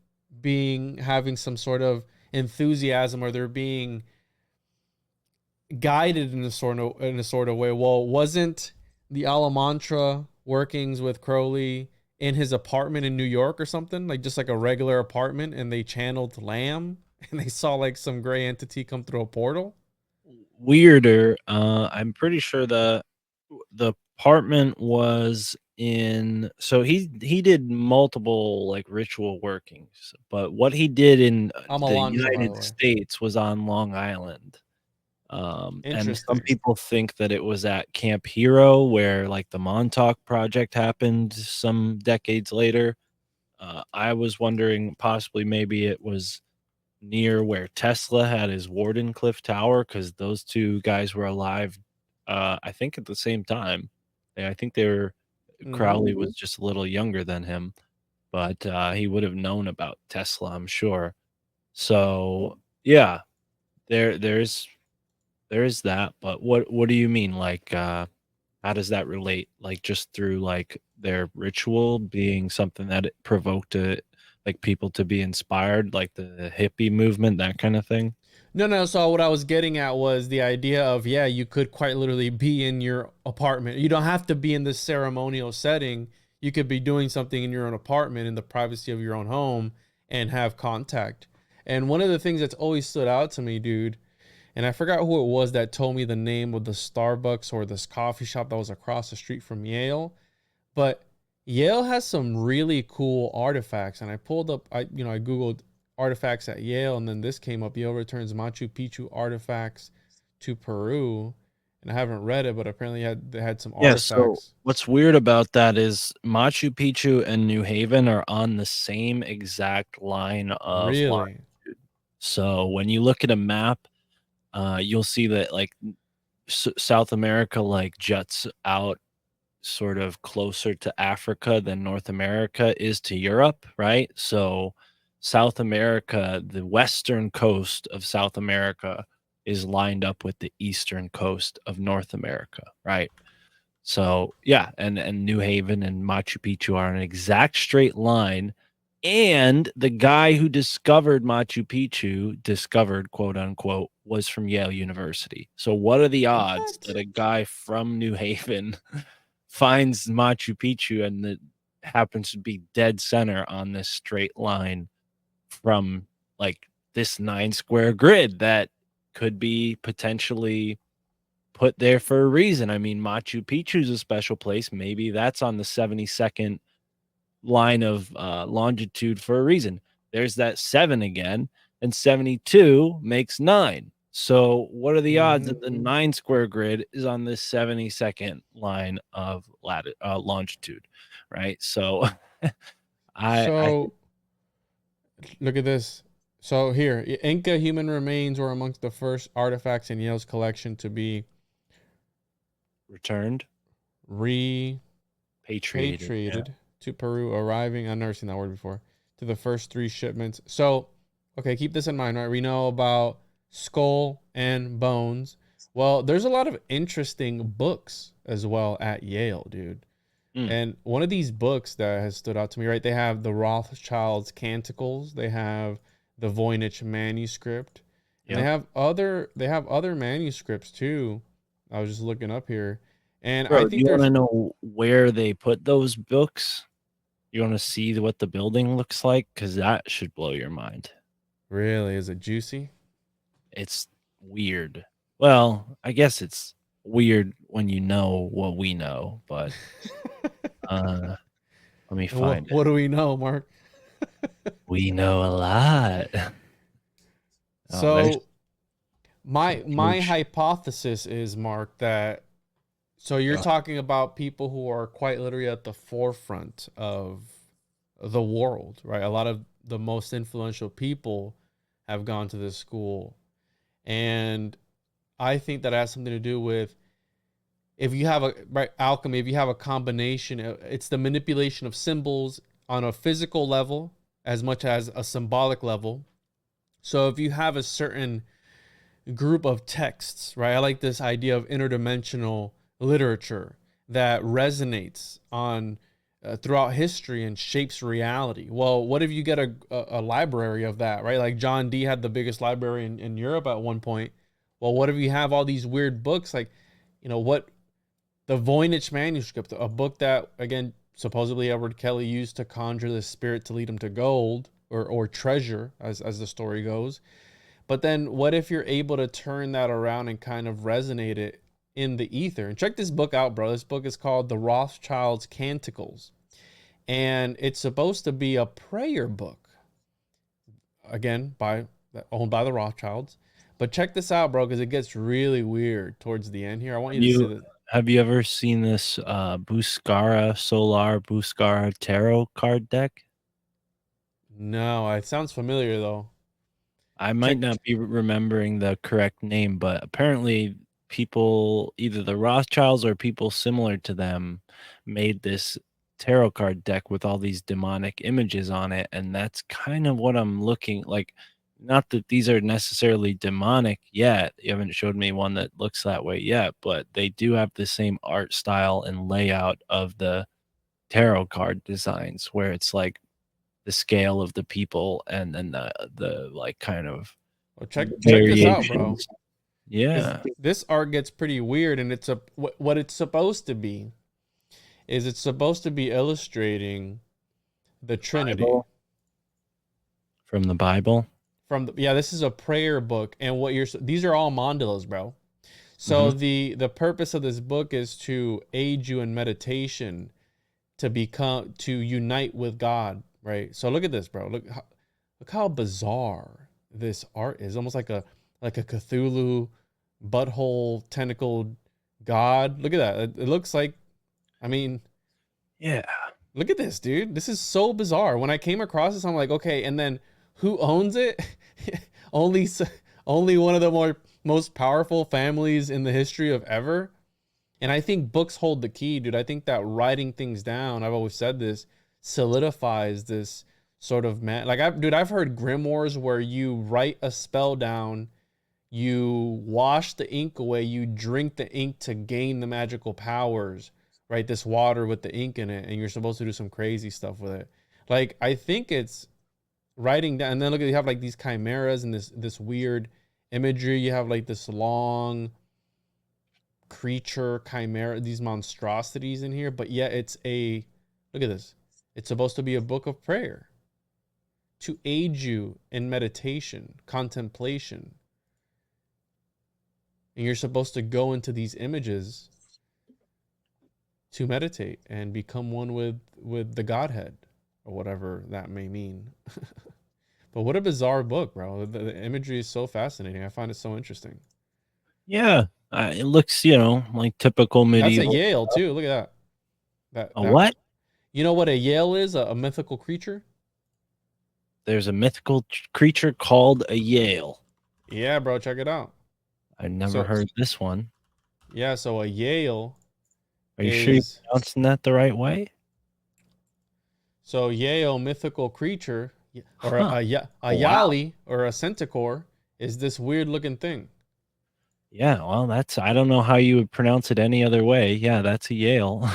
having some sort of enthusiasm, or they're being guided in a sort of way. Well, wasn't the Alamantra workings with Crowley in his apartment in New York or something, like just like a regular apartment, and they channeled Lamb and they saw like some gray entity come through a portal? Weirder. I'm pretty sure the apartment was in. So he did multiple like ritual workings, but what he did in the Amalantra, by the United way. States was on Long Island. And some Interesting. people think that it was at Camp Hero where like the Montauk project happened some decades later. I was wondering possibly maybe it was near where Tesla had his Wardenclyffe Tower, because those two guys were alive, I think at the same time. I think they were. Mm-hmm. Crowley was just a little younger than him, but he would have known about Tesla, I'm sure. So yeah, there's that. But what do you mean? Like, how does that relate? Like, just through like their ritual being something that it provoked like people to be inspired, like the hippie movement, that kind of thing? No. So what I was getting at was the idea of, yeah, you could quite literally be in your apartment. You don't have to be in this ceremonial setting. You could be doing something in your own apartment in the privacy of your own home and have contact. And one of the things that's always stood out to me, dude, and I forgot who it was that told me the name of the Starbucks or this coffee shop that was across the street from Yale, but Yale has some really cool artifacts. And I pulled up, I Googled artifacts at Yale, and then this came up: Yale returns Machu Picchu artifacts to Peru. And I haven't read it, but apparently they had some Yeah, so artifacts. what's weird about that is Machu Picchu and New Haven are on the same exact line of Really? longitude. So when you look at a map, you'll see that like South America like juts out sort of closer to Africa than North America is to Europe, right? So South America, the western coast of South America is lined up with the eastern coast of North America, right? So yeah, and New Haven and Machu Picchu are an exact straight line. And the guy who discovered Machu Picchu, discovered quote unquote, was from Yale University. So what are the odds that What? a guy from New Haven finds Machu Picchu and it happens to be dead center on this straight line from like this 9 square grid that could be potentially put there for a reason? I mean, Machu Picchu is a special place. Maybe that's on the 72nd line of longitude for a reason. There's that 7 again, and 72 makes 9. So, what are the odds that the 9 square grid is on this 72nd line of longitude, right? So, I think So look at this. So here, Inca human remains were amongst the first artifacts in Yale's collection to be returned, patriated. Yeah. repatriated to Peru, arriving, I've never seen that word before, to the first 3 shipments. So, okay, keep this in mind, right? We know about skull and bones. Well, there's a lot of interesting books as well at Yale, dude. Mm, And one of these books that has stood out to me, right? They have the Rothschild's Canticles, they have the Voynich manuscript, and yep. they have other manuscripts too. I was just looking up here. And I Bro, do think you want to there's know where they put those books? You want to see what the building looks like? Because that should blow your mind. really, is it juicy? It's weird. Well, I guess it's weird when you know what we know, but uh let me find it. What do we know, Mark? We know a lot. Oh, there's So my huge. hypothesis is, Mark, that so you're uh, talking about people who are quite literally at the forefront of the world, right? A lot of the most influential people have gone to this school. And I think that has something to do with, if you have a right alchemy, if you have a combination, it's the manipulation of symbols on a physical level as much as a symbolic level. So if you have a certain group of texts, right? I like this idea of interdimensional literature that resonates on throughout history and shapes reality. Well, what if you get a library of that, right? Like John Dee had the biggest library in Europe at one point. Well, what if you have all these weird books, like, what the Voynich manuscript, a book that, again, supposedly Edward Kelly used to conjure the spirit to lead him to gold or treasure, as the story goes. But then what if you're able to turn that around and kind of resonate it in the ether? And check this book out, bro. This book is called The Rothschild's Canticles. And it's supposed to be a prayer book. Again, owned by the Rothschilds. But check this out, bro, because it gets really weird towards the end here. I want you to see you that. have you ever seen this Buscara Solar Buscara tarot card deck? No, it sounds familiar though. I might Check. not be remembering the correct name, but apparently people, either the Rothschilds or people similar to them, made this tarot card deck with all these demonic images on it, and that's kind of what I'm looking like. Not that these are necessarily demonic yet. You haven't showed me one that looks that way yet, but they do have the same art style and layout of the tarot card designs, where it's like the scale of the people and then the like kind of Well, check this out, bro. variations. Because Yeah. this art gets pretty weird, and it's what it's supposed to be is it's supposed to be illustrating the Trinity. Bible? From the Bible? Yeah, this is a prayer book, and these are all mandalas, bro. So Mhm. the purpose of this book is to aid you in meditation, to unite with God, right? So look at this, bro. Look how bizarre this art is. Almost like a Cthulhu butthole tentacled god. Look at that. It looks like, I mean, Yeah. look at this, dude. This is so bizarre. When I came across this, I'm like, okay, and then who owns it? only only one of the most powerful families in the history of ever. And I think books hold the key, dude. I think that writing things down, I've always said this, solidifies this sort of I've heard grimoires where you write a spell down, you wash the ink away, you drink the ink to gain the magical powers, right? This water with the ink in it, and you're supposed to do some crazy stuff with it. Like, I think it's writing down, and then look at, you have like these chimeras and this weird imagery. You have like this long creature chimera, these monstrosities in here, but yet look at this. It's supposed to be a book of prayer to aid you in meditation, contemplation. And you're supposed to go into these images to meditate and become one with the Godhead, or whatever that may mean. But what a bizarre book, bro. The imagery is so fascinating. I find it so interesting. Yeah. It looks, like typical That's a medieval. Yale too. Look at that. That A that what? You know what a Yale is? A mythical creature? There's a mythical creature called a Yale. Yeah, bro, check it out. I never So heard this one. yeah, so a Yale Are you sure you're is pronouncing that the right way? so Yale mythical creature, or Huh. a Oh, wow. Yali or a centaur is this weird looking thing. Yeah, well, I don't know how you would pronounce it any other way. Yeah, that's a Yale.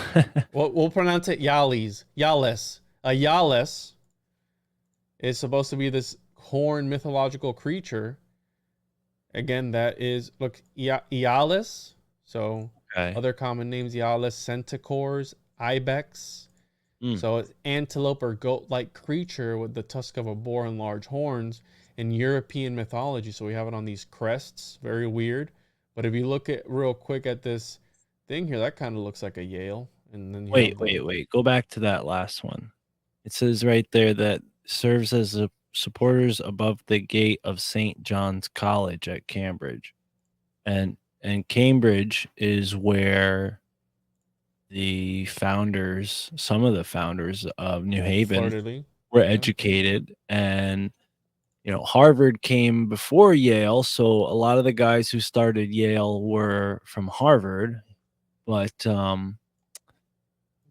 We'll pronounce it Yalis. Yales. A Yales is supposed to be this horned mythological creature. Again, that is look Ialus. So Okay. other common names: Ialus, centaurs, ibex. Mm. So it's antelope or goat-like creature with the tusk of a boar and large horns in European mythology. So we have it on these crests. Very weird. But if you look at real quick at this thing here, that kind of looks like a Yale. And then you Wait, have the wait, wait. Go back to that last one. It says right there that serves as a supporters above the gate of St. John's College at Cambridge. And Cambridge is where some of the founders of New Haven flirtily. were Yeah. educated. And Harvard came before Yale, so a lot of the guys who started Yale were from Harvard. But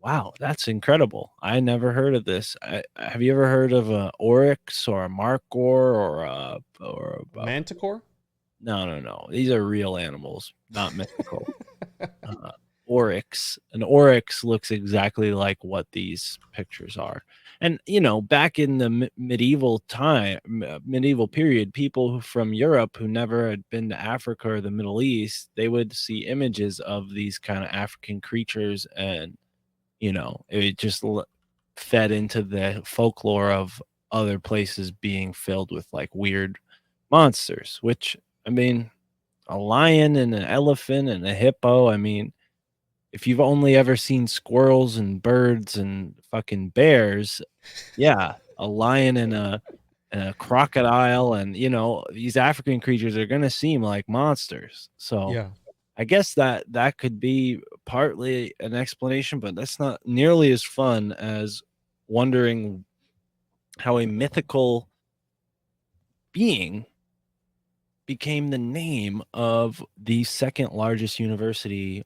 wow, that's incredible. I never heard of this. Have you ever heard of a oryx or a markhor or Manticore? no, no, no. These are real animals, not mythical. Oryx. An oryx looks exactly like what these pictures are. And back in the medieval period, people from Europe who never had been to Africa or the Middle East, they would see images of these kind of African creatures, and it just fed into the folklore of other places being filled with like weird monsters, which, I mean, a lion and an elephant and a hippo. I mean, if you've only ever seen squirrels and birds and fucking bears, yeah, a lion and a crocodile and these African creatures are gonna seem like monsters. So Yeah. I guess that could be partly an explanation, but that's not nearly as fun as wondering how a mythical being became the name of the second largest university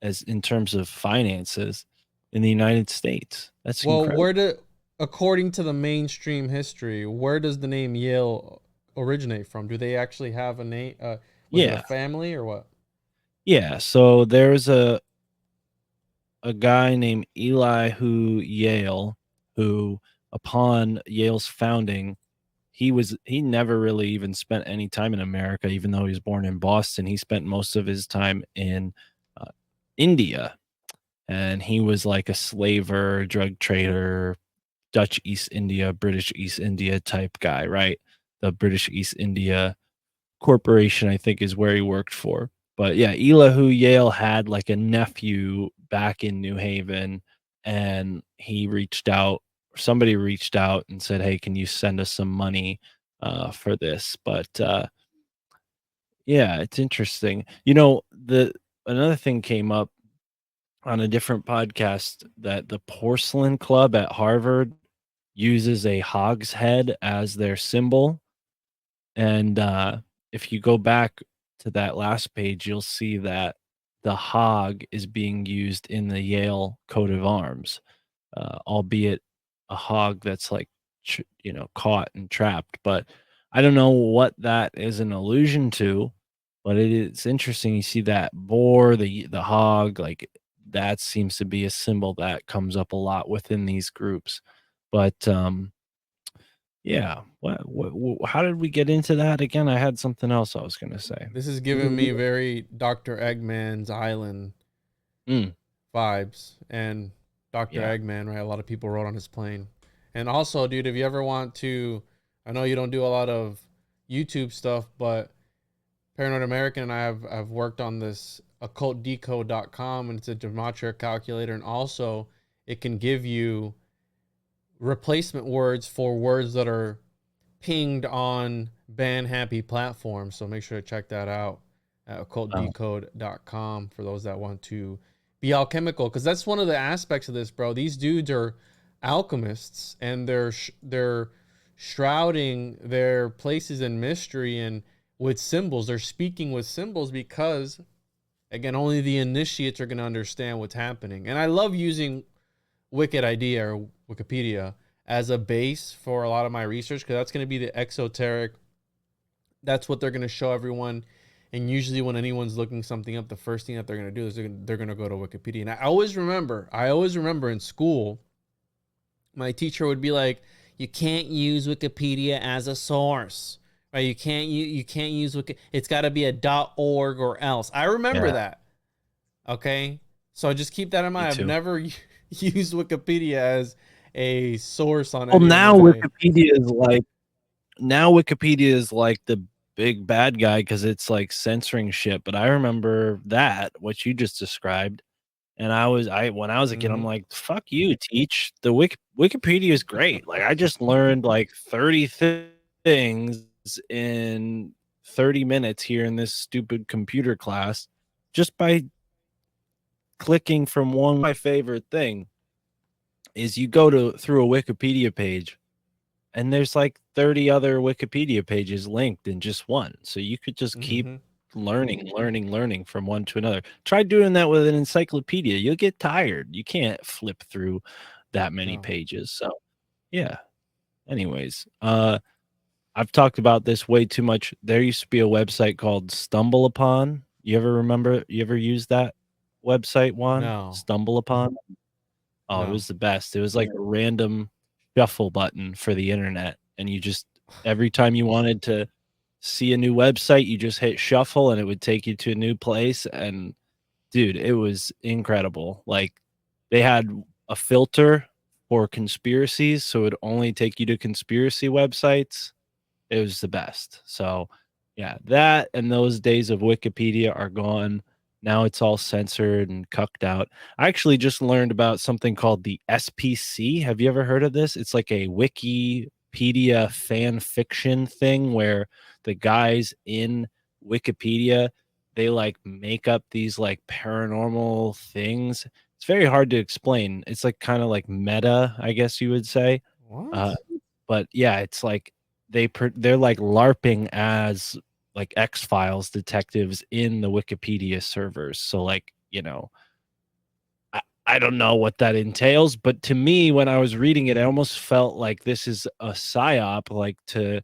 as in terms of finances in the United States. That's Well, incredible. according to the mainstream history, where does the name Yale originate from? Do they actually have a name? Was it a Yeah. family or what? Yeah. So there's a guy named Elihu Yale who, upon Yale's founding, he never really even spent any time in America, even though he was born in Boston. He spent most of his time in uh, India. and he was like a slaver, drug trader, Dutch East India, British East India type guy, right? The British East India Corporation, I think, is where he worked for. But yeah, Elihu Yale had like a nephew back in New Haven, and he reached out. Somebody reached out and said, "Hey, can you send us some money for this?" But yeah, it's interesting. The another thing came up on a different podcast that the Porcelain Club at Harvard uses a hog's head as their symbol. And if you go back to that last page, you'll see that the hog is being used in the Yale coat of arms, albeit a hog that's like, caught and trapped. But I don't know what that is an allusion to, but it's interesting. You see that boar, the hog, like that seems to be a symbol that comes up a lot within these groups. But yeah. How did we get into that again? I had something else I was gonna say. This is giving me very Dr. Eggman's Island Mm, vibes, and Dr. yeah. Eggman, right? A lot of people rode on his plane. And also, dude, if you ever want to, I know you don't do a lot of YouTube stuff, but Paranoid American and I have worked on this occultdecode.com, and it's a gematria calculator, and also it can give you replacement words for words that are pinged on ban happy platforms. So make sure to check that out at Oh, occultdecode.com for those that want to be alchemical, because that's one of the aspects of this, bro. These dudes are alchemists, and they're shrouding their places in mystery and with symbols. They're speaking with symbols because, again, only the initiates are going to understand what's happening. And I love using Wicked Idea or Wikipedia as a base for a lot of my research, because that's going to be the exoteric. That's what they're going to show everyone. And usually when anyone's looking something up, the first thing that they're going to do is they're going to go to Wikipedia. And I always remember in school, my teacher would be like, you can't use Wikipedia as a source, right? You can't use Wiki. It's got to be a .org or else. I remember yeah, that. Okay. So just keep that in me mind. I've too. never used Wikipedia as a source on Well, any of my. Now Wikipedia is like the big bad guy because it's like censoring shit. But I remember that what you just described, and I when I was a kid, I'm Mm-hmm. like, fuck you, teach the Wikipedia is great. Like I just learned like 30 things in 30 minutes here in this stupid computer class just by clicking from one. My favorite thing is you go to through a Wikipedia page and there's like 30 other Wikipedia pages linked in just one. So you could just keep Mm-hmm. learning from one to another. Try doing that with an encyclopedia. You'll get tired. You can't flip through that many No. pages. So, yeah. Anyways, I've talked about this way too much. There used to be a website called Stumble Upon. You ever use that website, Juan? No. Stumble Upon? Oh, it No. was the best. It was like a random shuffle button for the internet, and you just every time you wanted to see a new website, you just hit shuffle and it would take you to a new place, and dude, it was incredible. Like, they had a filter for conspiracies, so it'd only take you to conspiracy websites. It was the best. So, yeah, that and those days of Wikipedia are gone. Now it's all censored and cucked out. I actually just learned about something called the SPC. Have you ever heard of this? It's like a Wikipedia fan fiction thing where the guys in Wikipedia, they like make up these like paranormal things. It's very hard to explain. It's like kind of like meta, I guess you would say. Uh, What? but yeah, it's like they're like LARPing as like X-Files detectives in the Wikipedia servers. So like, I don't know what that entails, but to me, when I was reading it, I almost felt like this is a psyop, like to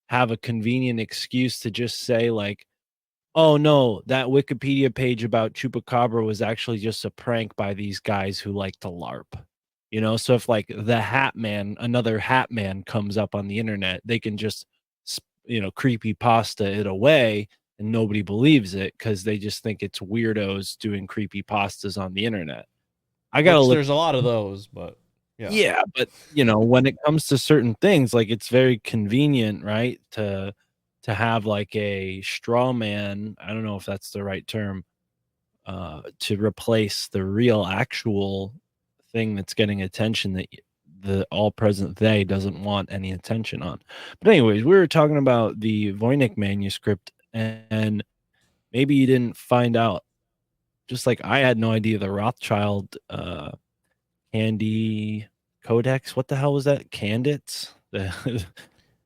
have a convenient excuse to just say like, oh no, that Wikipedia page about Chupacabra was actually just a prank by these guys who like to LARP. So if like the Hat Man, another Hat Man comes up on the internet, they can just creepy pasta it away and nobody believes it because they just think it's weirdos doing creepy pastas on the internet. I gotta Which look. there's a lot of those, but Yeah, but when it comes to certain things, like it's very convenient, right? To have like a straw man. I don't know if that's the right term, to replace the real actual thing that's getting attention that the all present they doesn't want any attention on. But anyways, we were talking about the Voynich manuscript, and maybe you didn't find out, just like I had no idea, the Rothschild Candy Codex. What the hell was that? Candits? The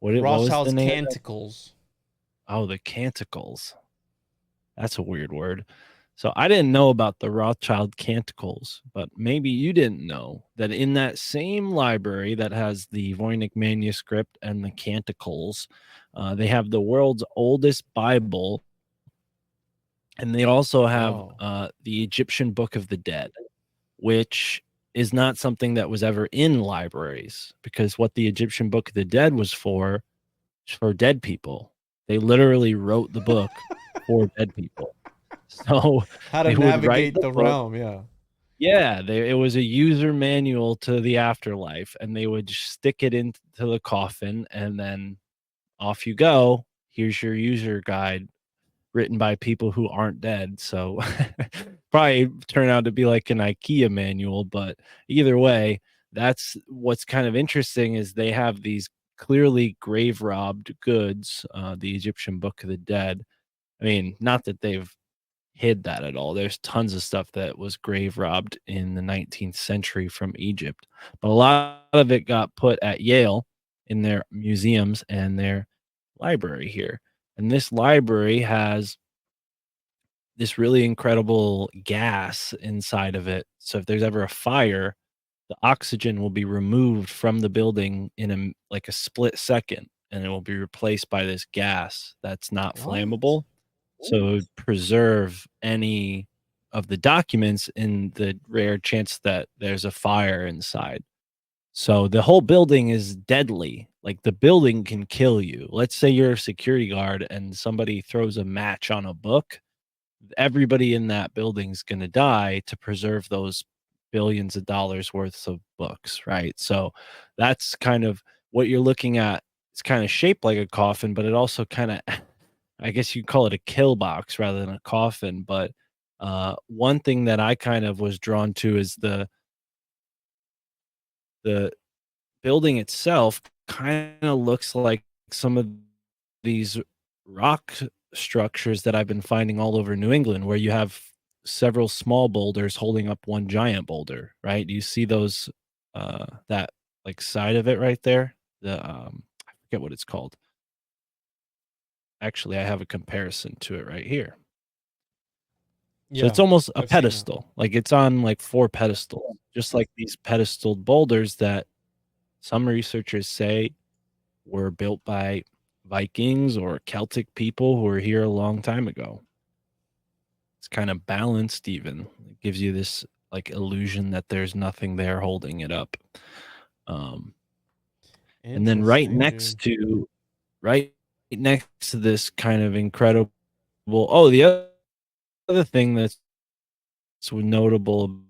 what was the Rothschild's name of that? Canticles. Oh, the Canticles. That's a weird word. So I didn't know about the Rothschild Canticles, but maybe you didn't know that in that same library that has the Voynich manuscript and the Canticles, they have the world's oldest Bible, and they also have Whoa. the Egyptian Book of the Dead, which is not something that was ever in libraries, because what the Egyptian Book of the Dead was for dead people. They literally wrote the book for dead people. So How to they would write navigate the the book. realm, yeah. Yeah, it was a user manual to the afterlife, and they would just stick it into the coffin, and then off you go. Here's your user guide written by people who aren't dead. So probably turn out to be like an IKEA manual, but either way, that's what's kind of interesting is they have these clearly grave robbed goods, the Egyptian Book of the Dead. I mean, not that they've hid that at all. There's tons of stuff that was grave robbed in the 19th century from Egypt, but a lot of it got put at Yale in their museums and their library here. And this library has this really incredible gas inside of it. So if there's ever a fire, the oxygen will be removed from the building in like a split second, and it will be replaced by this gas that's not What? flammable. So it would preserve any of the documents in the rare chance that there's a fire inside. So the whole building is deadly. Like the building can kill you. Let's say you're a security guard and somebody throws a match on a book, everybody in that building's going to die to preserve those billions of dollars worth of books, right? So that's kind of what you're looking at. It's kind of shaped like a coffin, but it also kind of, I guess you call it a kill box rather than a coffin. But one thing that I kind of was drawn to is the building itself kind of looks like some of these rock structures that I've been finding all over New England, where you have several small boulders holding up one giant boulder, right? Do you see those, that like side of it right there? I forget what it's called. Actually, I have a comparison to it right here. So it's Yeah, almost a I've seen that. pedestal. Like it's on like 4 pedestals, just like these pedestaled boulders that some researchers say were built by Vikings or Celtic people who were here a long time ago. It's kind of balanced even. It gives you this like illusion that there's nothing there holding it up. Um, and then Interesting, dude. right next to this kind of incredible, the other thing that's notable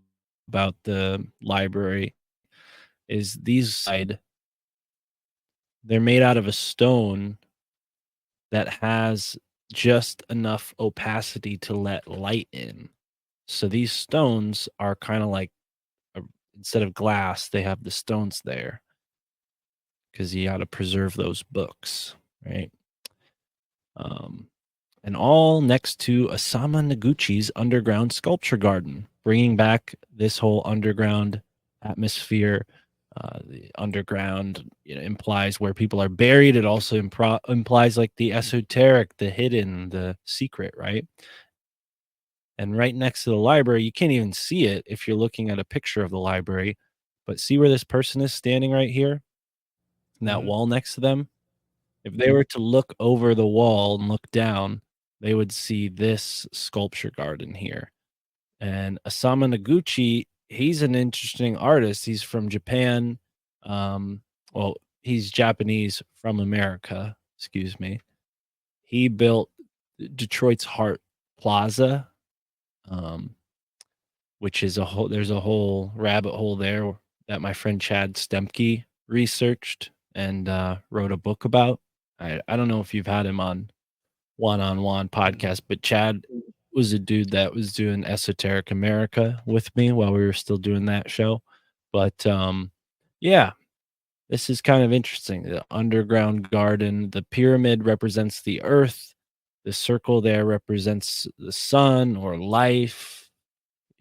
about the library is these side, they're made out of a stone that has just enough opacity to let light in. So these stones are kind of like a, instead of glass, they have the stones there because you got to preserve those books, right? Um, and all next to Osama Noguchi's underground sculpture garden, bringing back this whole underground atmosphere. The underground, implies where people are buried. It also implies like the esoteric, the hidden, the secret, right? And right next to the library, you can't even see it if you're looking at a picture of the library, but see where this person is standing right here, and that Mm-hmm. wall next to them? If they were to look over the wall and look down, they would see this sculpture garden here. And Asama Noguchi, he's an interesting artist. He's from Japan. Um, well, he's Japanese from America, excuse me. He built Detroit's Heart Plaza. Um, which is there's a whole rabbit hole there that my friend Chad Stemke researched and wrote a book about. I don't know if you've had him on one-on-one podcast, but Chad was a dude that was doing Esoteric America with me while we were still doing that show. But yeah, this is kind of interesting. The underground garden, the pyramid represents the earth. The circle there represents the sun or life,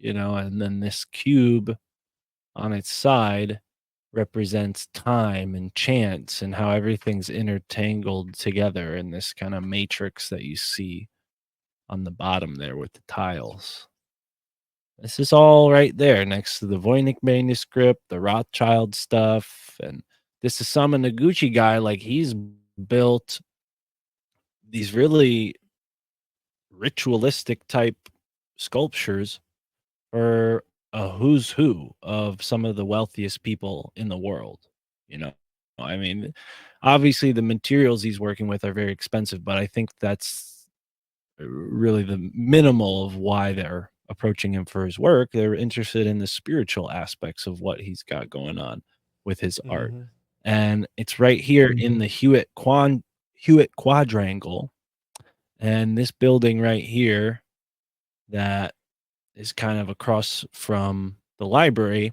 and then this cube on its side represents time and chance and how everything's intertangled together in this kind of matrix that you see on the bottom there with the tiles. This is all right there next to the Voynich manuscript, the Rothschild stuff, and this Isamu Noguchi guy, like he's built these really ritualistic type sculptures for a who's who of some of the wealthiest people in the world. You know, I mean, obviously the materials he's working with are very expensive, but I think that's really the minimal of why they're approaching him for his work. They're interested in the spiritual aspects of what he's got going on with his art. Mm-hmm. And it's right here in the Hewitt quadrangle. And this building right here that is kind of across from the library,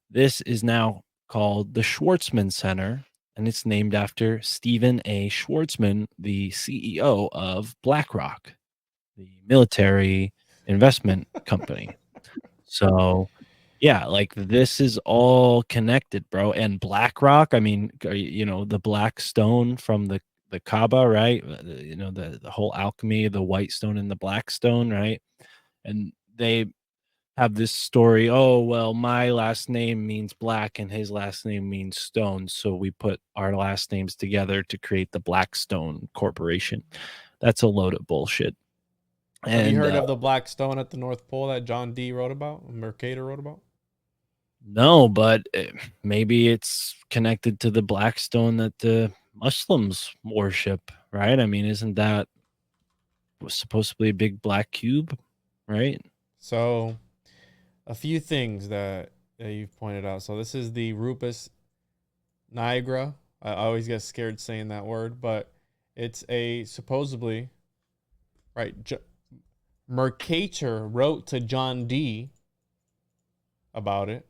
this is now called the Schwartzman Center, and it's named after Stephen A. Schwartzman, the CEO of BlackRock, the military investment company. So, yeah, like this is all connected, bro. And BlackRock, I mean, the black stone from the Kaaba, right? The whole alchemy, the white stone and the black stone, right? And they have this story. Oh, well, my last name means black and his last name means stone. So we put our last names together to create the Blackstone Corporation. That's a load of bullshit. Have you And heard of the black stone at the North Pole that John D. wrote about, Mercator wrote about? no, but maybe it's connected to the Blackstone that the Muslims worship, right? I mean, isn't that supposed to be a big black cube, right? So, a few things that you've pointed out. So, this is the Rupus nigra. I always get scared saying that word, but it's a supposedly, right? Mercator wrote to John D. about it,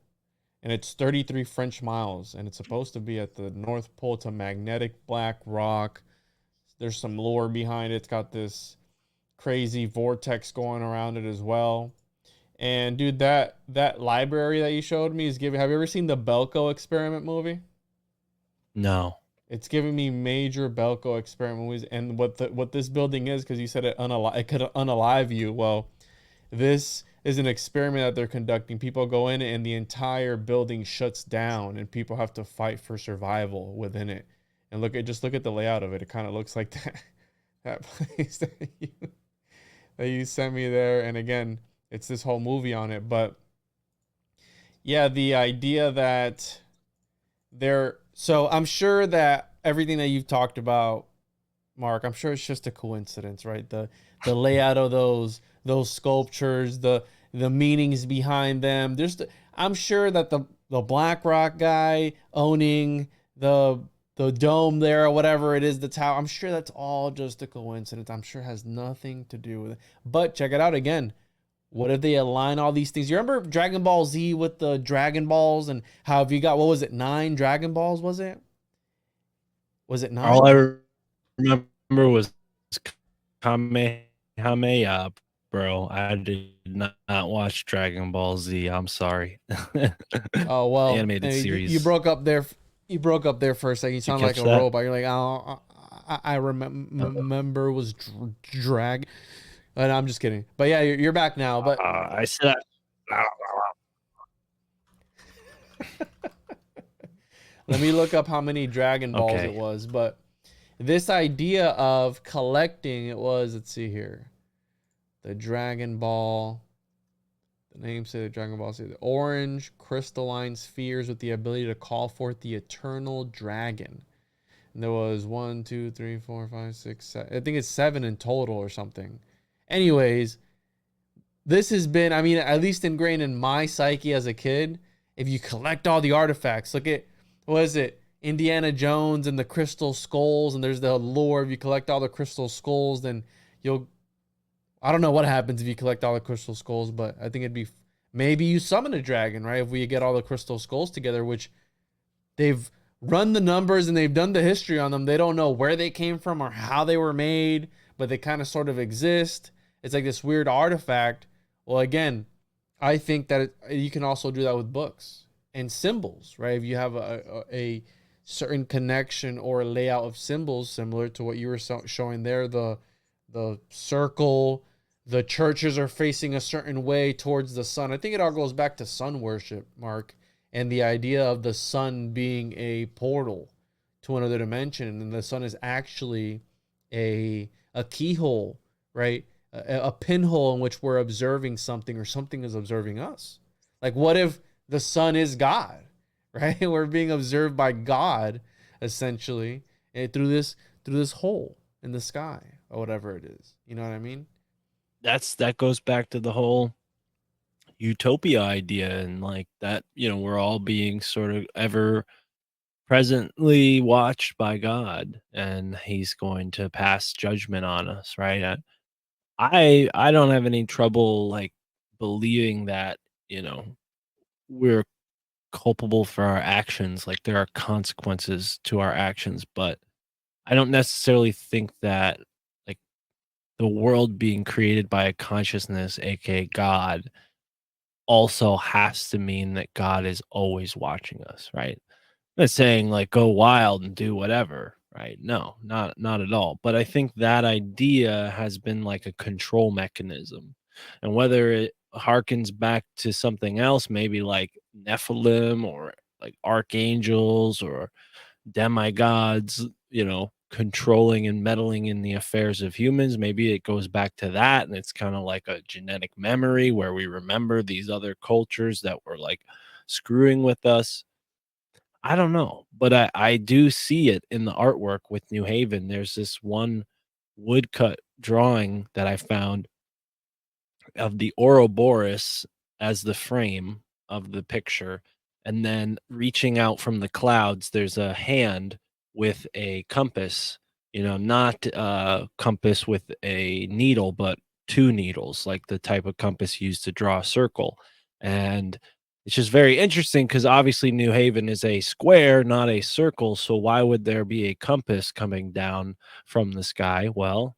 and it's 33 French miles, and it's supposed to be at the North Pole. It's a magnetic black rock. There's some lore behind it. It's got this crazy vortex going around it as well. And dude, that library that you showed me is giving. Have you ever seen the Belko experiment movie? No. It's giving me major Belko experiment movies. And what this building is, because you said it could unalive you. Well, this is an experiment that they're conducting. People go in and the entire building shuts down, and people have to fight for survival within it. And just look at the layout of it. It kind of looks like that place that you sent me there. And again, it's this whole movie on it. But yeah, the idea that so I'm sure that everything that you've talked about, Mark, I'm sure it's just a coincidence, right? The layout of those sculptures, the meanings behind them. I'm sure that the BlackRock guy owning the dome there or whatever it is, the tower, I'm sure that's all just a coincidence. I'm sure it has nothing to do with it. But check it out again. What if they align all these things? You remember Dragon Ball Z with the Dragon Balls and how have you got, what was it, 9 Dragon Balls, was it? Was it 9? All I remember was Kamehameha, bro. I did not watch Dragon Ball Z. I'm sorry. Oh, well, Animated you series. broke up there. You broke up there for a second. You Did you sound like catch a that? robot. You're like, oh, I remember it was drag. And I'm just kidding. But yeah, you're back now. But I said, let me look up how many Dragon Balls it okay. was. But this idea of collecting, it was, let's see here. The Dragon Ball. The namesake of Dragon Ball Z. The orange crystalline spheres with the ability to call forth the eternal dragon. And there was 1, 2, 3, 4, 5, 6, 7. I think it's 7 in total or something. Anyways, this has been, I mean, at least ingrained in my psyche as a kid. If you collect all the artifacts, look at, what is it? Indiana Jones and the crystal skulls, and there's the lore. If you collect all the crystal skulls, then you'll, I don't know what happens if you collect all the crystal skulls, but I think it'd be, maybe you summon a dragon, right? If we get all the crystal skulls together, which they've run the numbers and they've done the history on them. They don't know where they came from or how they were made, but they kind of sort of exist. It's like this weird artifact. Well, again, I think that you can also do that with books and symbols, right? If you have a certain connection or layout of symbols similar to what you were showing there, the circle, the churches are facing a certain way towards the sun. I think it all goes back to sun worship, Mark, and the idea of the sun being a portal to another dimension, and the sun is actually a keyhole, right? A pinhole in which we're observing something, or something is observing us. Like, what if the sun is God, right? We're being observed by God, essentially, and through this hole in the sky or whatever it is. You know what I mean? That goes back to the whole utopia idea, and like that, we're all being sort of ever presently watched by God, and he's going to pass judgment on us, right? I don't have any trouble like believing that, we're culpable for our actions, like there are consequences to our actions, but I don't necessarily think that like the world being created by a consciousness, aka God, also has to mean that God is always watching us, right? I'm not saying like go wild and do whatever, right? No, not at all. But I think that idea has been like a control mechanism. And whether it harkens back to something else, maybe like Nephilim or like archangels or demigods, controlling and meddling in the affairs of humans. Maybe it goes back to that, and it's kind of like a genetic memory where we remember these other cultures that were like screwing with us. I don't know, but I do see it in the artwork with New Haven. There's this one woodcut drawing that I found of the Ouroboros as the frame of the picture, and then reaching out from the clouds, there's a hand with a compass, not a compass with a needle, but two needles, like the type of compass used to draw a circle. And it's just very interesting because obviously New Haven is a square, not a circle. So why would there be a compass coming down from the sky? Well,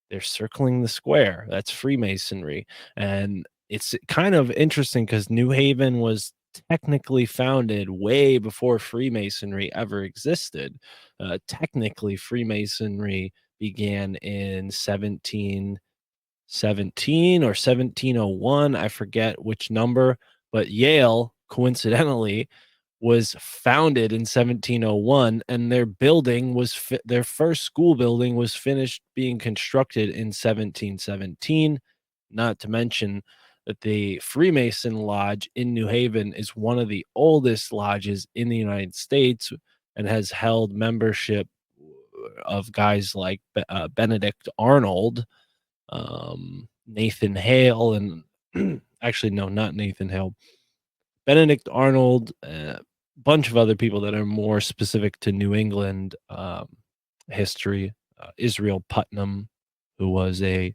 they're circling the square. That's Freemasonry. And it's kind of interesting because New Haven was technically founded way before Freemasonry ever existed. Technically, Freemasonry began in 1717 or 1701. I forget which number, but Yale, coincidentally, was founded in 1701, and their building was their first school building was finished being constructed in 1717. Not to mention that the Freemason Lodge in New Haven is one of the oldest lodges in the United States and has held membership of guys like Benedict Arnold, Nathan Hale, and actually, no, not Nathan Hale. Benedict Arnold, a bunch of other people that are more specific to New England history. Israel Putnam, who was a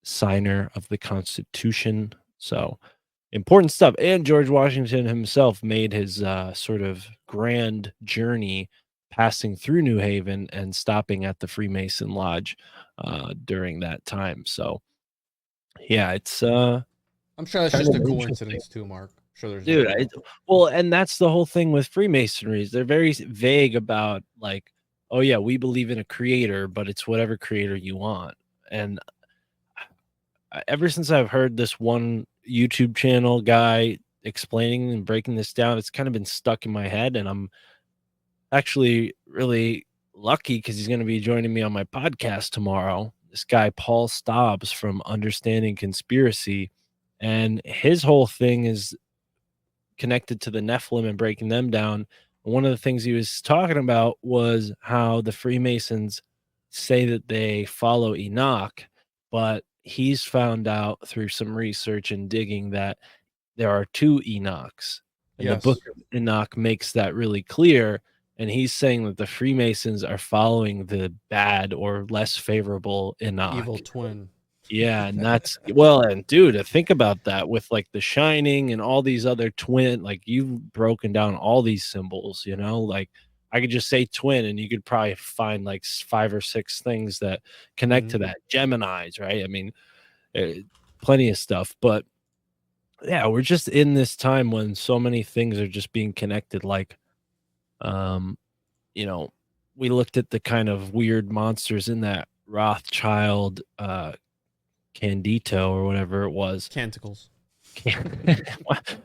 signer of the Constitution. So important stuff. And George Washington himself made his sort of grand journey passing through New Haven and stopping at the Freemason Lodge during that time. So yeah, it's I'm sure that's kind just of a interesting. coincidence too, Mark. I'm sure there's Dude, no. well, and that's the whole thing with Freemasonries. They're very vague about like, oh yeah, we believe in a creator, but it's whatever creator you want. And ever since I've heard this one YouTube channel guy explaining and breaking this down, it's kind of been stuck in my head. And I'm actually really lucky because he's going to be joining me on my podcast tomorrow. This guy, Paul Stobbs from Understanding Conspiracy. And his whole thing is connected to the Nephilim and breaking them down. One of the things he was talking about was how the Freemasons say that they follow Enoch, but he's found out through some research and digging that there are two Enochs, and the Book Yes. of Enoch makes that really clear. And he's saying that the Freemasons are following the bad or less favorable Enoch. Evil twin. Yeah, and that's well, and dude, think about that with like The Shining and all these other twin, like you've broken down all these symbols, like I could just say twin and you could probably find like 5 or 6 things that connect to Mhm. that. Geminis, right? I mean, plenty of stuff, but yeah, we're just in this time when so many things are just being connected. Like, um, you know, we looked at the kind of weird monsters in that Rothschild, Candito or whatever it was. Canticles. I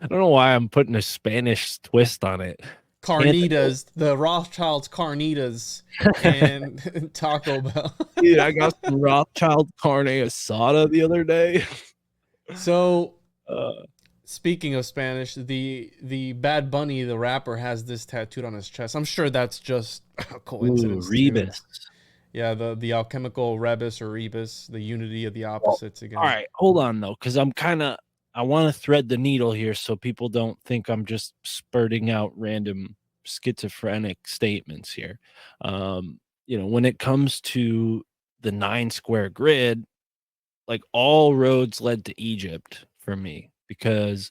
don't know why I'm putting a Spanish twist on it. Canticle. Carnitas, the Rothschilds carnitas, and Taco Bell. Dude, I got some Rothschild carne asada the other day. So, Uh, speaking of Spanish, the Bad Bunny, the rapper, has this tattooed on his chest. I'm sure that's just a coincidence too. Rebus. Yeah, the alchemical rebus or rebus, the unity of the Well, opposites all again. right, hold on though, because I want to thread the needle here so people don't think I'm just spurting out random schizophrenic statements here. When it comes to the 9 square grid, like all roads led to Egypt for me because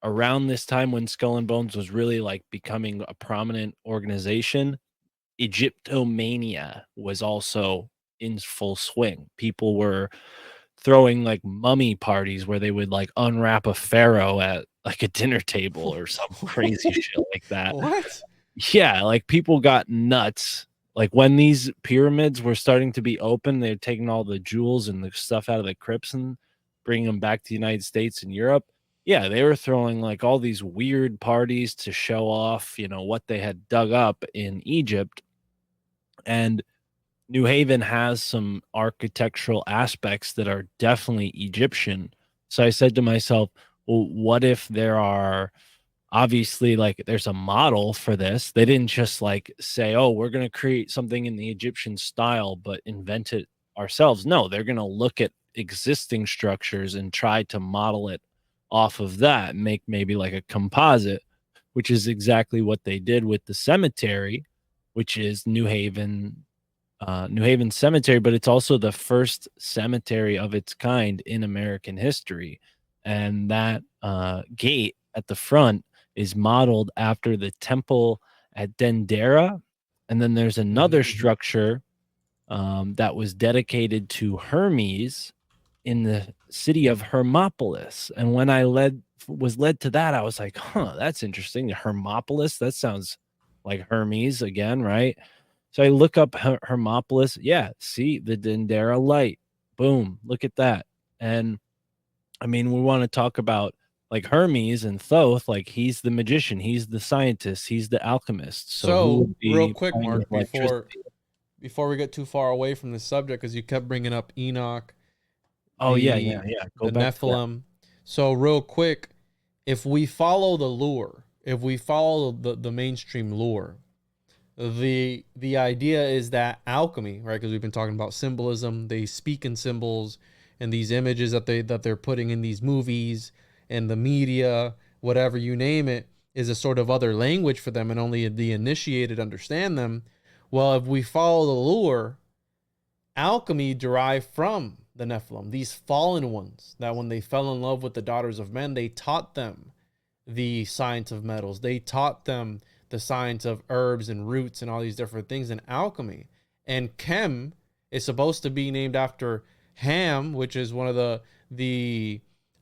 around this time when Skull and Bones was really like becoming a prominent organization, Egyptomania was also in full swing. People were throwing like mummy parties where they would like unwrap a pharaoh at like a dinner table or some crazy shit like that. What? Yeah, like people got nuts. Like when these pyramids were starting to be open, they're taking all the jewels and the stuff out of the crypts and bringing them back to the United States and Europe. Yeah, they were throwing like all these weird parties to show off, what they had dug up in Egypt. And New Haven has some architectural aspects that are definitely Egyptian. So I said to myself, well, what if there are obviously like there's a model for this? They didn't just like say, oh, we're going to create something in the Egyptian style, but invent it ourselves. No, they're going to look at existing structures and try to model it off of that, make maybe like a composite, which is exactly what they did with the cemetery, which is New Haven Cemetery, but it's also the first cemetery of its kind in American history. And that gate at the front is modeled after the temple at Dendera. And then there's another structure that was dedicated to Hermes in the city of Hermopolis. And when I was led to that, I was like, huh, that's interesting. Hermopolis, that sounds like Hermes again, right? So I look up Hermopolis. Yeah, see the Dendera light. Boom, look at that. And I mean, we want to talk about like Hermes and Thoth, like he's the magician, he's the scientist, he's the alchemist. So who So, would real be quick, finding Mark, electricity? before we get too far away from the subject, because you kept bringing up Enoch, Oh yeah, yeah, yeah. Go the back to that. Nephilim. So, real quick, if we follow the lure, if we follow the mainstream lure, the idea is that alchemy, right? Because we've been talking about symbolism. They speak in symbols and these images that they're putting in these movies and the media, whatever you name it, is a sort of other language for them, and only the initiated understand them. Well, if we follow the lure, alchemy derived from the Nephilim, these fallen ones that when they fell in love with the daughters of men, they taught them the science of metals. They taught them the science of herbs and roots and all these different things in alchemy. And Chem is supposed to be named after Ham, which is one of the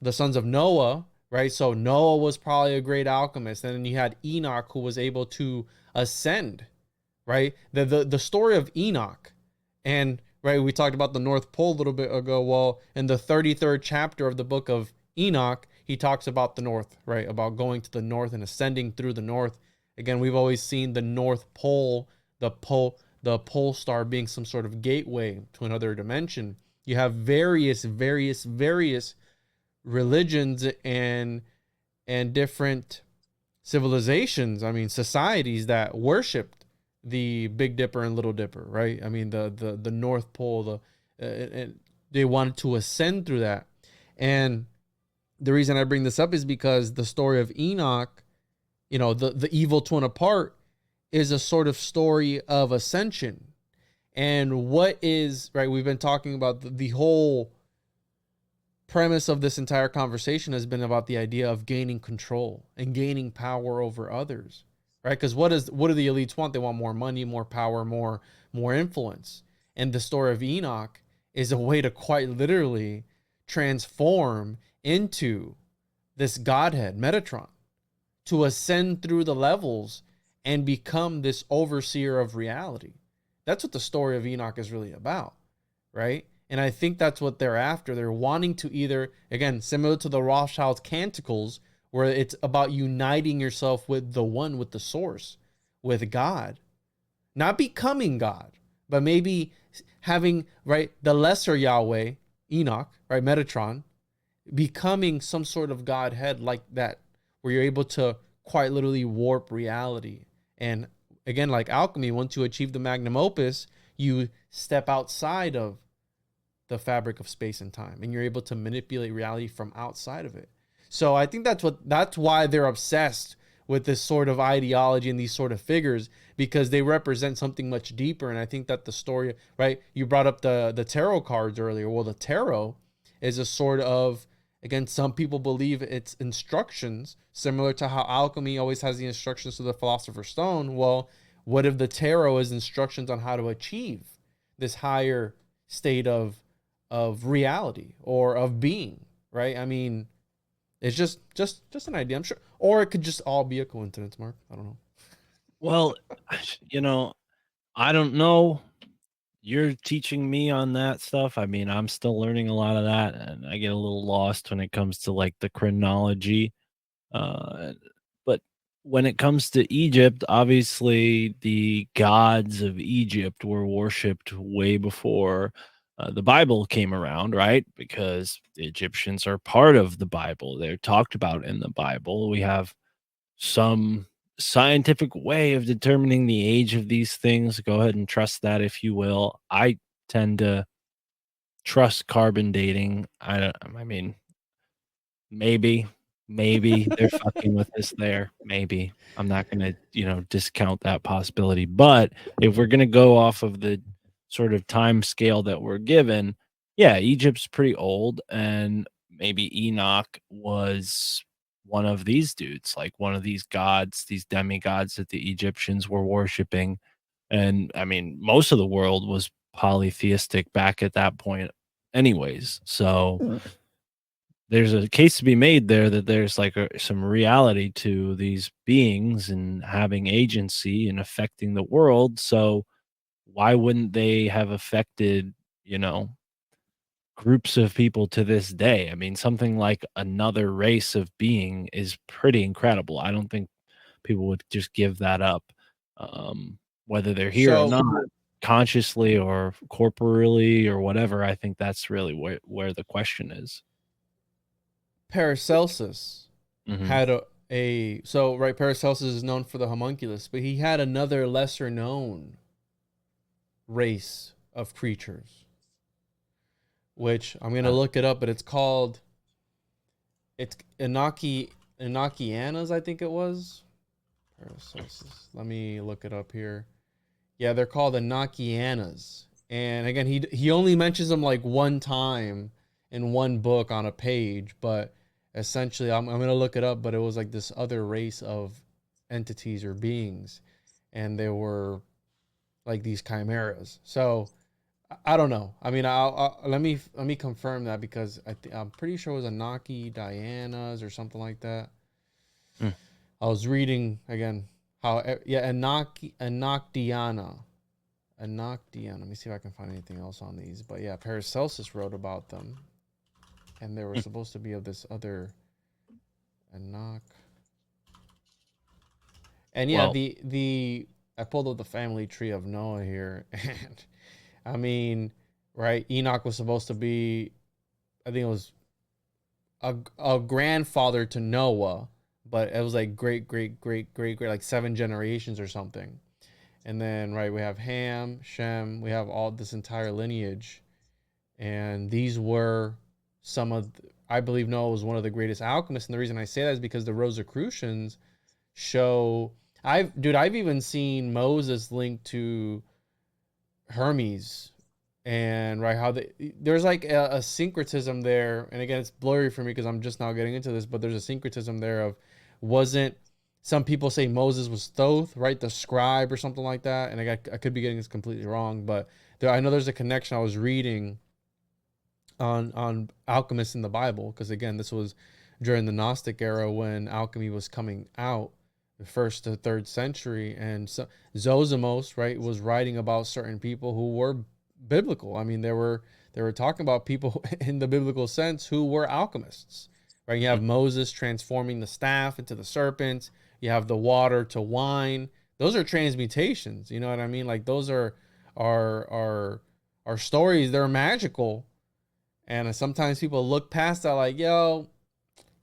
the sons of Noah, right? So Noah was probably a great alchemist. And then you had Enoch who was able to ascend, right? The story of Enoch, and right, we talked about the North Pole a little bit ago. Well, in the 33rd chapter of the book of Enoch, he talks about the north, right? About going to the north and ascending through the north. Again, we've always seen the North Pole, the pole star being some sort of gateway to another dimension. You have various religions and different civilizations, I mean societies that worshipped the Big Dipper and Little Dipper, right? I mean the North Pole, the They wanted to ascend through that. And the reason I bring this up is because the story of Enoch, the evil twin apart, is a sort of story of ascension. And what is, right, we've been talking about the whole premise of this entire conversation has been about the idea of gaining control and gaining power over others, right? Because what do the elites want? They want more money, more power, more influence. And the story of Enoch is a way to quite literally transform into this godhead, Metatron, to ascend through the levels and become this overseer of reality. That's what the story of Enoch is really about, right? And I think that's what they're after. They're wanting to either, again, similar to the Rothschild canticles, where it's about uniting yourself with the one, with the source, with God. Not becoming God, but maybe having, right, the lesser Yahweh, Enoch, right, Metatron, becoming some sort of Godhead like that, where you're able to quite literally warp reality. And again, like alchemy, once you achieve the magnum opus, you step outside of the fabric of space and time, and you're able to manipulate reality from outside of it. So I think that's why they're obsessed with this sort of ideology and these sort of figures, because they represent something much deeper. And I think that the story, right, you brought up the tarot cards earlier. Well, the tarot is a sort of, again, some people believe it's instructions, similar to how alchemy always has the instructions to the philosopher's stone. Well, what if the tarot is instructions on how to achieve this higher state of reality or of being, right? I mean, it's just an idea, I'm sure. Or it could just all be a coincidence, Mark. I don't know. Well, I don't know. You're teaching me on that stuff. I mean, I'm still learning a lot of that, and I get a little lost when it comes to like the chronology. Uh, but when it comes to Egypt, obviously the gods of Egypt were worshipped way before the Bible came around, right? Because the Egyptians are part of the Bible. They're talked about in the Bible. We have some scientific way of determining the age of these things. Go ahead and trust that if you will. I tend to trust carbon dating. I mean, maybe, maybe they're fucking with us there. Maybe. I'm not gonna, discount that possibility. But if we're gonna go off of the sort of time scale that we're given, yeah, Egypt's pretty old, and maybe Enoch was one of these dudes, like one of these gods, these demigods that the Egyptians were worshiping. And I mean, most of the world was polytheistic back at that point anyways. So there's a case to be made there that there's like some reality to these beings and having agency and affecting the world. So why wouldn't they have affected, groups of people to this day? I mean, something like another race of being is pretty incredible. I don't think people would just give that up, whether they're here or So not, consciously or corporally or whatever. I think that's really where the question is. Paracelsus Hmm. had so right, Paracelsus is known for the homunculus, but he had another lesser known race of creatures, which I'm gonna look it up, but it's Enochianas, I think it was. Paracelsus. Let me look it up here. Yeah, they're called Enochianas. And again, he only mentions them like one time in one book on a page, but essentially I'm gonna look it up, but it was like this other race of entities or beings, and they were like these chimeras. So I don't know. I mean, let me confirm that, because I'm pretty sure it was Anaki Diana's or something like that. Mm. I was reading again how, yeah, Anakdiana. Let me see if I can find anything else on these. But yeah, Paracelsus wrote about them, and they were Mm. supposed to be of this other Anak. And yeah, Well, the I pulled up the family tree of Noah here, and I mean, right? Enoch was supposed to be, I think it was a grandfather to Noah, but it was like great, like 7 generations or something. And then, right, we have Ham, Shem, we have all this entire lineage. and these were some of I believe Noah was one of the greatest alchemists, and the reason I say that is because the Rosicrucians show I've even seen Moses linked to Hermes, and right how there's like a syncretism there, and again it's blurry for me because I'm just now getting into this, but there's a syncretism there of wasn't some people say Moses was Thoth, right, the scribe or something like that, and I could be getting this completely wrong, but I know there's a connection. I was reading on alchemists in the Bible, because again this was during the Gnostic era when alchemy was coming out, the first to third century, and so Zosimus, right, was writing about certain people who were biblical. I mean, they were talking about people in the biblical sense who were alchemists, right? You have Moses transforming the staff into the serpent. You have the water to wine. Those are transmutations. You know what I mean? Like those are stories. They're magical, and sometimes people look past that, like, yo,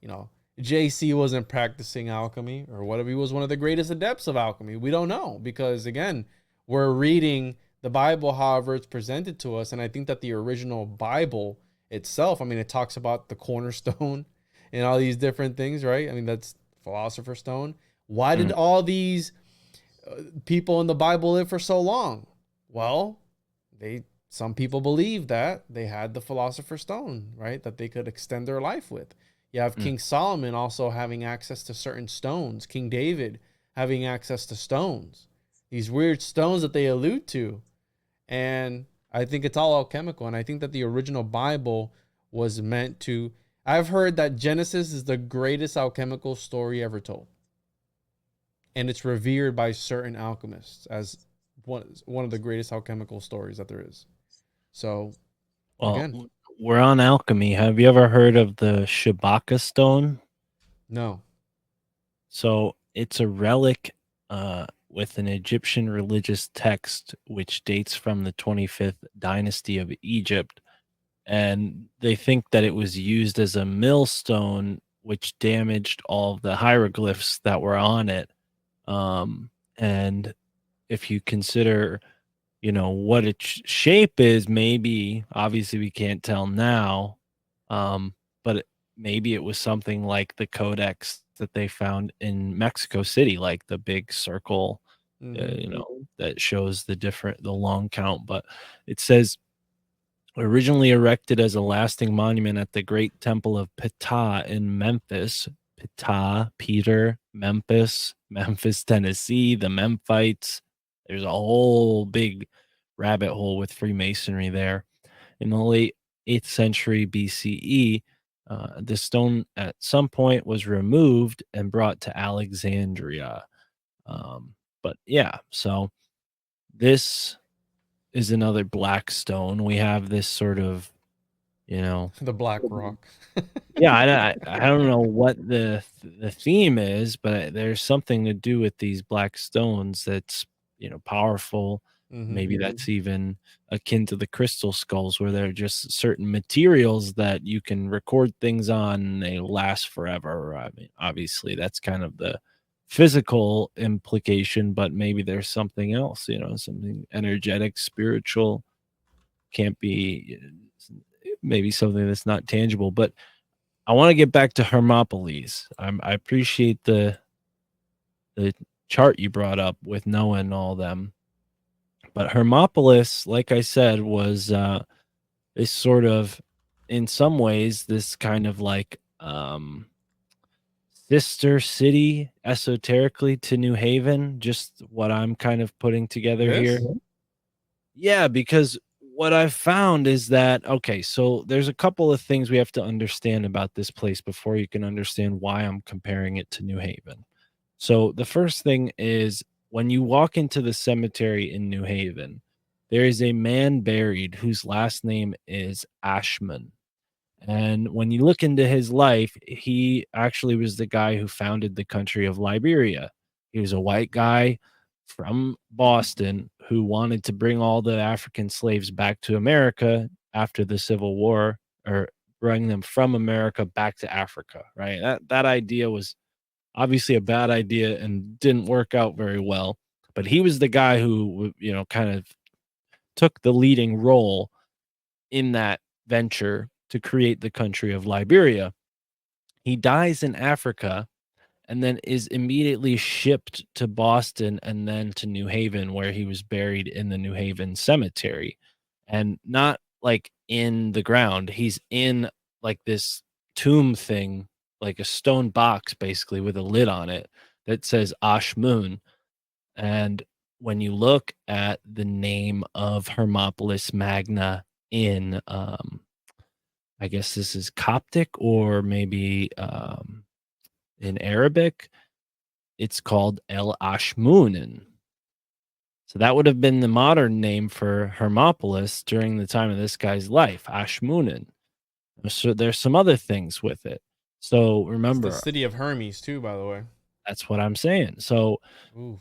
you know, JC wasn't practicing alchemy, or what if he was one of the greatest adepts of alchemy? We don't know, because again, we're reading the Bible however it's presented to us. And I think that the original Bible itself, I mean, it talks about the cornerstone and all these different things, right? I mean, that's philosopher's stone. Why did all these people in the Bible live for so long? Well, some people believe that they had the philosopher's stone, right? That they could extend their life with. You have King Solomon also having access to certain stones. King David having access to stones. These weird stones that they allude to. And I think it's all alchemical. And I think that the original Bible was meant to... I've heard that Genesis is the greatest alchemical story ever told. And it's revered by certain alchemists as one of the greatest alchemical stories that there is. So, Well, again, we're on alchemy. Have you ever heard of the Shabaka stone? no. So it's a relic with an Egyptian religious text which dates from the 25th dynasty of Egypt. And they think that it was used as a millstone, which damaged all of the hieroglyphs that were on it. And if you consider, what its shape is, maybe, obviously we can't tell now, but maybe it was something like the codex that they found in Mexico City, like the big circle, that shows the long count. But it says originally erected as a lasting monument at the great temple of Ptah in Memphis. Ptah, Peter, Memphis, Tennessee, the Memphites. There's a whole big rabbit hole with Freemasonry there. In the late 8th century BCE, the stone at some point was removed and brought to Alexandria. But yeah, so this is another black stone. We have this sort of, The Black Rock. yeah, I don't know what the theme is, but there's something to do with these black stones that's, powerful. Maybe that's even akin to the crystal skulls, where they're just certain materials that you can record things on and they last forever. I mean, obviously that's kind of the physical implication, but maybe there's something else, something energetic, spiritual, can't be, maybe something that's not tangible. But I want to get back to Hermopolis. I appreciate the chart you brought up with Noah and all them. But Hermopolis, like I said, was this sort of, in some ways, this kind of like sister city esoterically to New Haven, just what I'm kind of putting It together here. is? Yeah, because what I've found is that, okay, so there's a couple of things we have to understand about this place before you can understand why I'm comparing it to New Haven. So the first thing is, when you walk into the cemetery in New Haven, there is a man buried whose last name is Ashman. And when you look into his life, he actually was the guy who founded the country of Liberia. He was a white guy from Boston who wanted to bring all the African slaves back to America after the Civil War, or bring them from America back to Africa, right? That idea was obviously a bad idea and didn't work out very well. But he was the guy who, kind of took the leading role in that venture to create the country of Liberia. He dies in Africa and then is immediately shipped to Boston and then to New Haven, where he was buried in the New Haven cemetery. And not like in the ground, he's in like this tomb thing, like a stone box basically with a lid on it that says Ashmun. And when you look at the name of Hermopolis Magna in I guess this is Coptic or maybe in Arabic, it's called El Ashmunin. So that would have been the modern name for Hermopolis during the time of this guy's life, Ashmunin. So there's some other things with it. So It's the remember, city of Hermes too, by the way. that's what I'm saying. So Oof.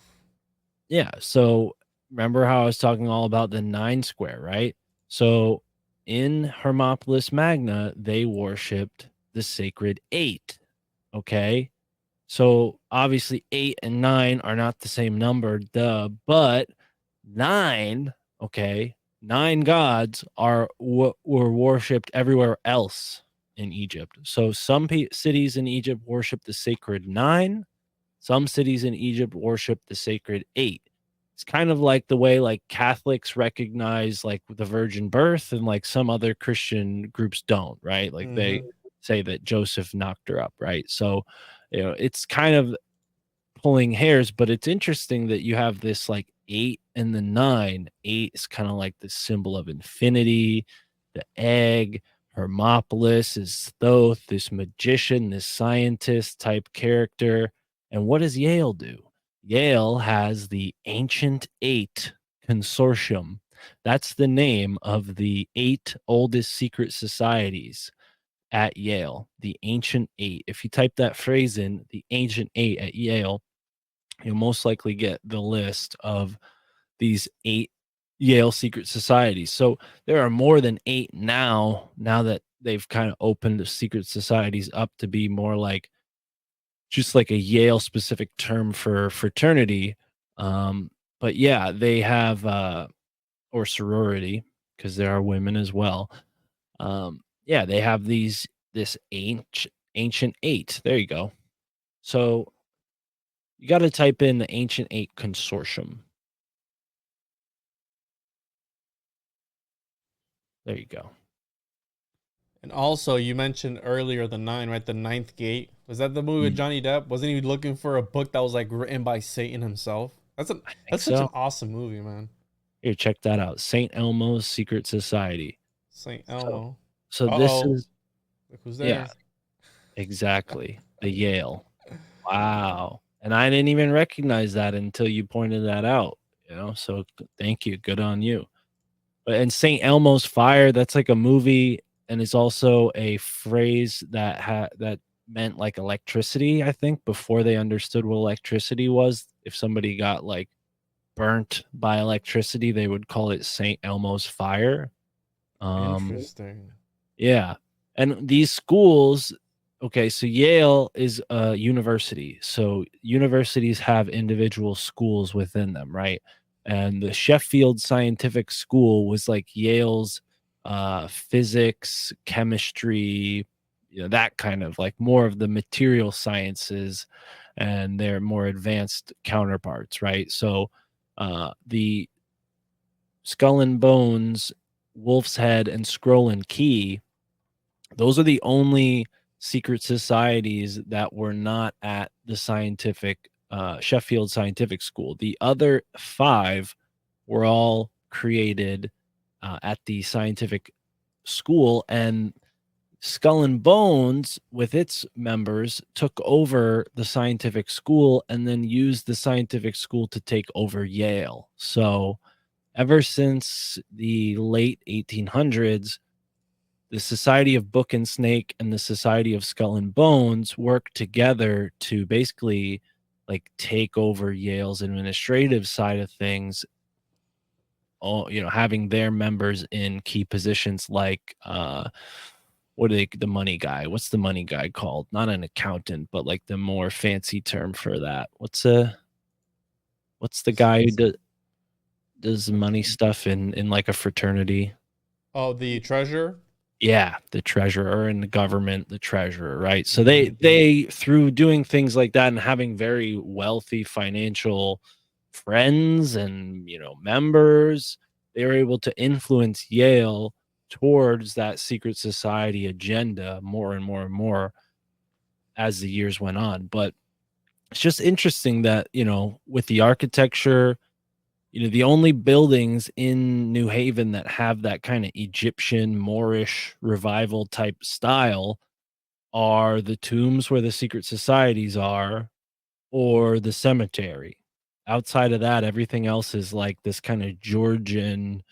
yeah, so remember how I was talking all about the 9 square, right? So in Hermopolis Magna, they worshipped the sacred 8. Okay. So obviously 8 and 9 are not the same number, duh, but 9, okay, 9 gods were worshipped everywhere else in Egypt. So some cities in Egypt worship the sacred 9, some cities in Egypt worship the sacred 8. It's kind of like the way like Catholics recognize like the virgin birth and like some other Christian groups don't, right? Like they Mm-hmm. say that Joseph knocked her up, right? So, it's kind of pulling hairs, but it's interesting that you have this like 8 and the 9. 8 is kind of like the symbol of infinity, the egg. Hermopolis is Thoth, this magician, this scientist type character. And what does Yale do? Yale has the Ancient 8 Consortium. That's the name of the 8 oldest secret societies at Yale, the Ancient 8. If you type that phrase in, the Ancient 8 at Yale, you'll most likely get the list of these 8 Yale secret societies. So there are more than 8 now that they've kind of opened the secret societies up to be more like just like a Yale specific term for fraternity. But yeah, they have or sorority, because there are women as well. Yeah, they have this ancient 8. There you go. So you got to type in the Ancient 8 Consortium. There you go. And also, you mentioned earlier the 9, right? The ninth gate. Was that the movie with Mm, Johnny Depp? Wasn't he looking for a book that was like written by Satan himself? I think That's such an so. awesome movie, man. Here, check that out. St. Elmo's Secret Society. Saint So Elmo. so Uh this oh. is Look who's yeah, there. exactly. The Yale. Wow. And I didn't even recognize that until you pointed that out. So thank you. Good on you. But and St. Elmo's Fire, that's like a movie, and it's also a phrase that meant like electricity, I think, before they understood what electricity was. If somebody got like burnt by electricity, they would call it St. Elmo's Fire. Um, Interesting. yeah. And these schools, okay, so Yale is a university. So universities have individual schools within them, right? And the Sheffield Scientific School was like Yale's physics, chemistry, that kind of like more of the material sciences and their more advanced counterparts, right? So the Skull and Bones, Wolf's Head, and Scroll and Key, those are the only secret societies that were not at the Sheffield Scientific School. The other 5 were all created at the scientific school, and Skull and Bones, with its members, took over the scientific school and then used the scientific school to take over Yale. So ever since the late 1800s, the Society of Book and Snake and the Society of Skull and Bones work together to basically like take over Yale's administrative side of things, having their members in key positions like what are the money guy? What's the money guy called? Not an accountant, but like the more fancy term for that. What's the guy who does money stuff in like a fraternity? Oh, the treasure. Yeah, the treasurer, and the government, the treasurer, right? So Mm-hmm. they through doing things like that and having very wealthy financial friends and, members, they were able to influence Yale towards that secret society agenda more and more and more as the years went on. But it's just interesting that, with the architecture, the only buildings in New Haven that have that kind of Egyptian Moorish revival type style are the tombs where the secret societies are, or the cemetery. Outside of that, everything else is like this kind of Georgian,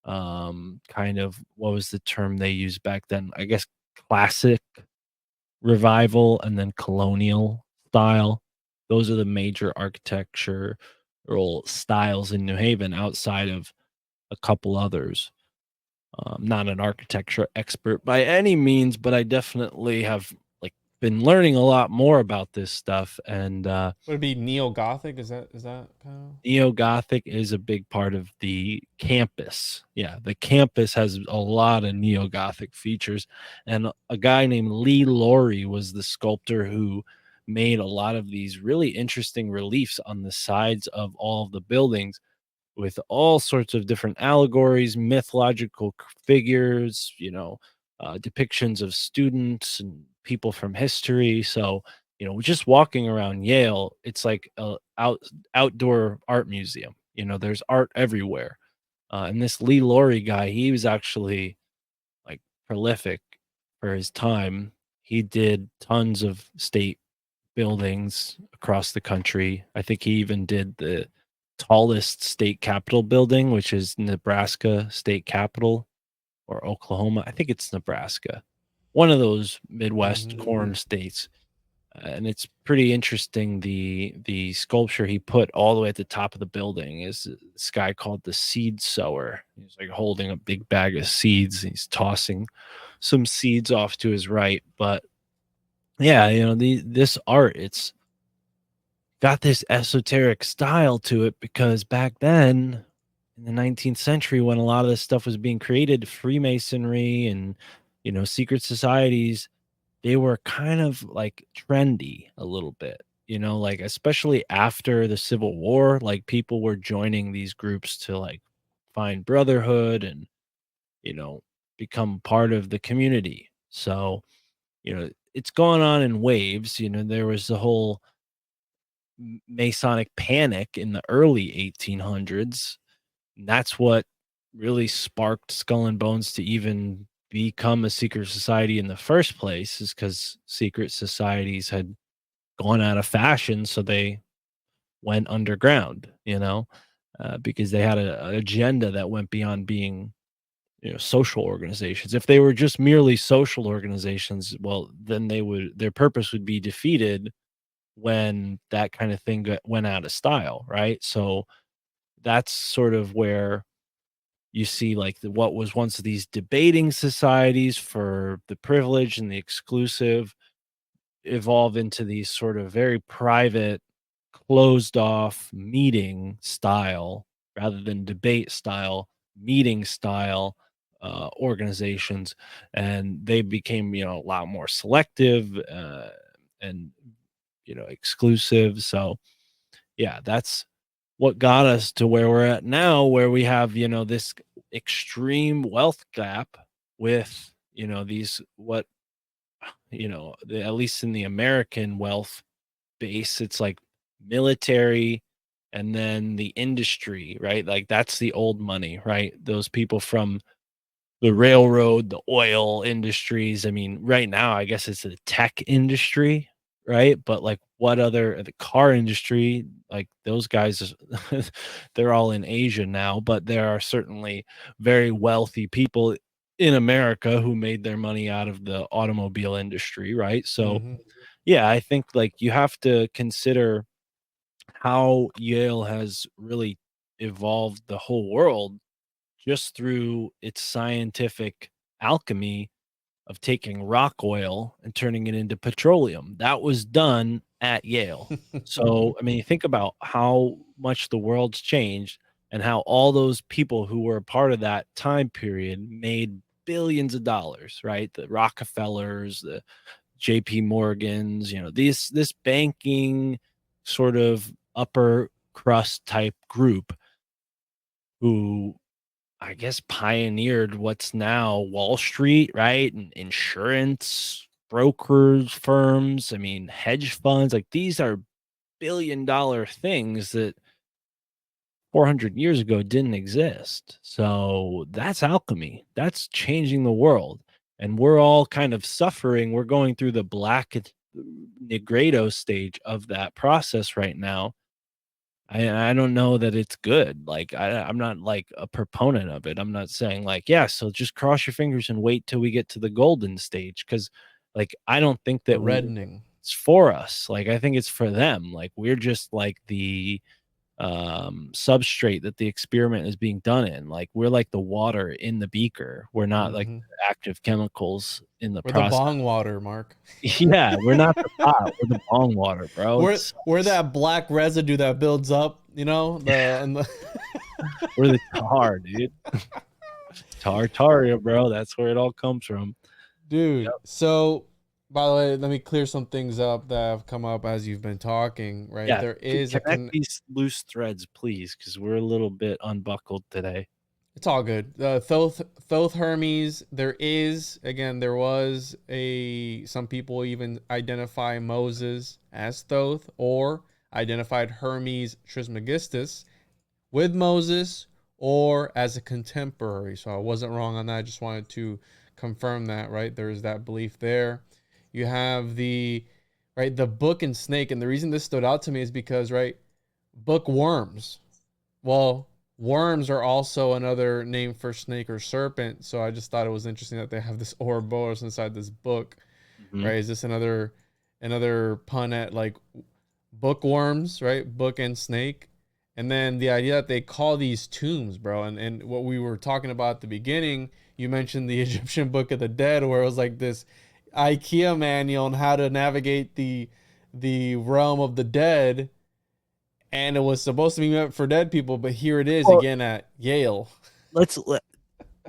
kind of, what was the term they used back then? I guess classic revival and then colonial style. Those are the major architectural styles in New Haven outside of a couple others. Not an architecture expert by any means, but I definitely have like been learning a lot more about this stuff. And Would it be neo-Gothic? Is that kind of? Neo Gothic is a big part of the campus. Yeah, the campus has a lot of Neo Gothic features. And a guy named Lee Laurie was the sculptor who made a lot of these really interesting reliefs on the sides of all of the buildings with all sorts of different allegories, mythological figures, depictions of students and people from history. So, just walking around Yale, it's like a outdoor art museum. There's art everywhere. And this Lee Laurie guy, he was actually like prolific for his time. He did tons of state buildings across the country. I think he even did the tallest state capitol building, which is Nebraska State Capitol or Oklahoma. I think it's Nebraska. One of those Midwest Mm-hmm. corn states. And it's pretty interesting. The sculpture he put all the way at the top of the building is this guy called the seed sower. He's like holding a big bag of seeds. He's tossing some seeds off to his right. But yeah, this art, it's got this esoteric style to it because back then in the 19th century, when a lot of this stuff was being created, Freemasonry and, secret societies, they were kind of like trendy a little bit, like especially after the Civil War, like people were joining these groups to like find brotherhood and, you know, become part of the community. So, it's going on in waves. There was the whole Masonic panic in the early 1800s. And that's what really sparked Skull and Bones to even become a secret society in the first place, is because secret societies had gone out of fashion. So they went underground, because they had an agenda that went beyond being, social organizations. If they were just merely social organizations, well, then their purpose would be defeated when that kind of thing went out of style, right? So that's sort of where you see like what was once these debating societies for the privilege and the exclusive evolve into these sort of very private, closed off meeting style rather than debate style, meeting style organizations. And they became, a lot more selective and, exclusive. So, yeah, that's what got us to where we're at now, where we have, this extreme wealth gap with, these what, at least in the American wealth base, it's like military and then the industry, right? Like that's the old money, right? Those people from the railroad, the oil industries. I mean, right now, I guess it's the tech industry, right? But like, what other, the car industry, like those guys, they're all in Asia now, but there are certainly very wealthy people in America who made their money out of the automobile industry, right? So, Mm-hmm. yeah, I think like you have to consider how Yale has really evolved the whole world just through its scientific alchemy of taking rock oil and turning it into petroleum. That was done at Yale. So, I mean, think about how much the world's changed and how all those people who were a part of that time period made billions of dollars, right? The Rockefellers, the JP Morgans, this banking sort of upper crust type group who I guess pioneered what's now Wall Street, right? And insurance brokers firms, I mean, hedge funds, like these are billion-dollar things that 400 years ago didn't exist. So that's alchemy. That's changing the world. And we're all kind of suffering. We're going through the black negredo stage of that process right now. I don't know that it's good. Like I'm not like a proponent of it. I'm not saying like, yeah, so just cross your fingers and wait till we get to the golden stage. Cause like I don't think The that reddening. it's for us. Like I think it's for them. Like we're just like the substrate that the experiment is being done in. Like we're like the water in the beaker. We're not like Mm-hmm. the active chemicals in the We're the process. bong water, Mark. Yeah, we're not the pot. We're the bong water, bro. We're that black residue that builds up, We're the tar, dude. Tartaria, bro. That's where it all comes from. Dude. Yep. So, by the way, let me clear some things up that have come up as you've been talking, right? Yeah. There is Connect these loose threads, please, because we're a little bit unbuckled today. It's all good. Thoth Hermes, there was some people even identify Moses as Thoth or identified Hermes Trismegistus with Moses or as a contemporary. So I wasn't wrong on that. I just wanted to confirm that, right? There's that belief there. You have the book and snake. And the reason this stood out to me is because, right, bookworms. Well, worms are also another name for snake or serpent. So I just thought it was interesting that they have this Ouroboros inside this book, Mm-hmm. right? Is this another pun at like bookworms, right? Book and snake. And then the idea that they call these tombs, bro. And what we were talking about at the beginning, you mentioned the Egyptian Book of the Dead, where it was like this IKEA manual on how to navigate the realm of the dead, and it was supposed to be meant for dead people, but here it is Well, again at Yale.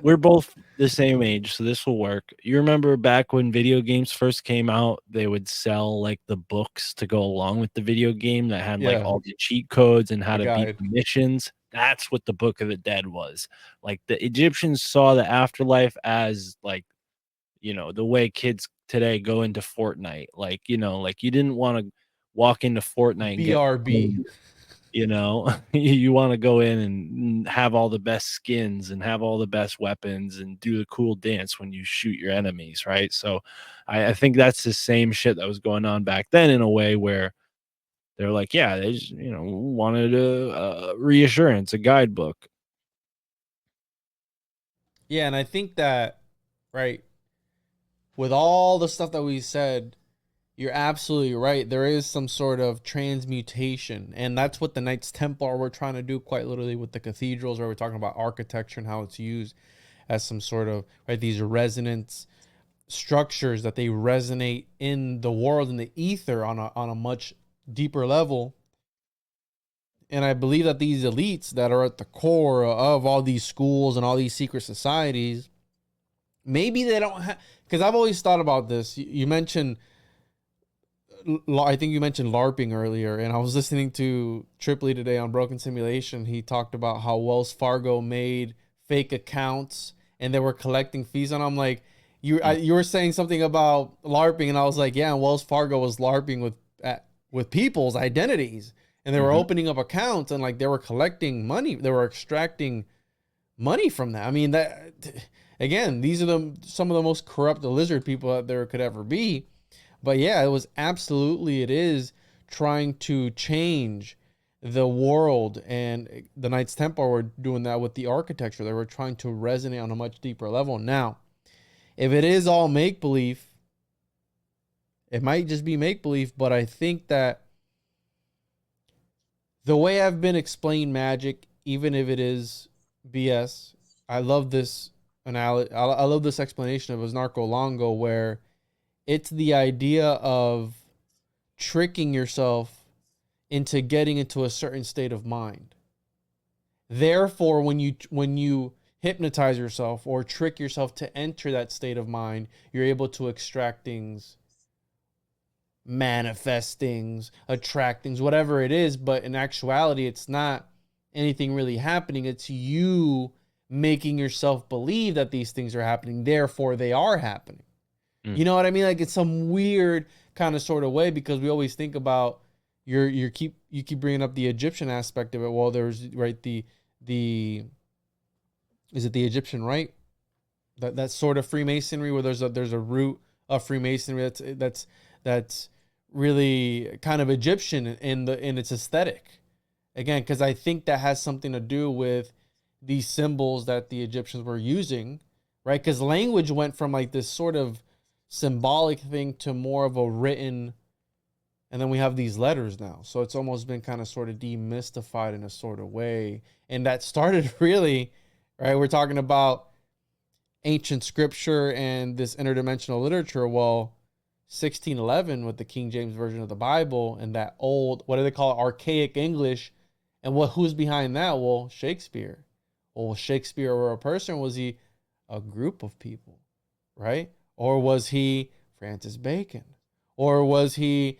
we're both the same age, so this will work. You remember back when video games first came out, they would sell like the books to go along with the video game that had like Yeah, all the cheat codes and how the to beat guide. the missions. That's what the Book of the Dead was. Like the Egyptians saw the afterlife as like, the way kids today go into Fortnite. Like, like you didn't want to walk into Fortnite and get BRB. you want to go in and have all the best skins and have all the best weapons and do the cool dance when you shoot your enemies, right? So I think that's the same shit that was going on back then, in a way where they're like, yeah, they just wanted a reassurance, a guidebook. Yeah, and I think that, right, with all the stuff that we said, you're absolutely right. There is some sort of transmutation, and that's what the Knights Templar were trying to do quite literally with the cathedrals, where we're talking about architecture and how it's used as some sort of, right, these resonance structures that they resonate in the world, in the ether, on a much deeper level. And I believe that these elites that are at the core of all these schools and all these secret societies, maybe they don't have, because I've always thought about this. You mentioned, I think you mentioned LARPing earlier, and I was listening to Tripoli today on Broken Simulation. He talked about how Wells Fargo made fake accounts and they were collecting fees on them. Like, you were saying something about LARPing, and I was like, yeah, and Wells Fargo was LARPing with people's identities, and they were Mhm. opening up accounts, and like they were collecting money, they were extracting money from that. I mean, that again, these are some of the most corrupt lizard people that there could ever be. But yeah, it is trying to change the world, and the Knights Templar were doing that with the architecture. They were trying to resonate on a much deeper level. Now, if it is all make believe, it might just be make believe, but I think that the way I've been explained magic, even if it is BS, I love this analogy. I love this explanation of Narco Longo, where it's the idea of tricking yourself into getting into a certain state of mind. Therefore, when you hypnotize yourself or trick yourself to enter that state of mind, you're able to extract things, manifest things, attract things, whatever it is. But in actuality, it's not anything really happening. It's you making yourself believe that these things are happening. Therefore, they are happening. You know what I mean? Like, it's some weird kind of sort of way, because we always think about you keep bringing up the Egyptian aspect of it. Well, there's right the is it the Egyptian rite, that sort of Freemasonry where there's a root of Freemasonry that's really kind of Egyptian in its aesthetic. Again, because I think that has something to do with these symbols that the Egyptians were using, right? Because language went from like this sort of symbolic thing to more of a written, and then we have these letters now. So it's almost been kind of sort of demystified in a sort of way. And that started really, right? We're talking about ancient scripture and this interdimensional literature. Well, 1611 with the King James version of the Bible and that old, what do they call it, archaic English. And who's behind that? Well, Shakespeare. Well, was Shakespeare or a person? Was he a group of people, right? Or was he Francis Bacon? Or was he,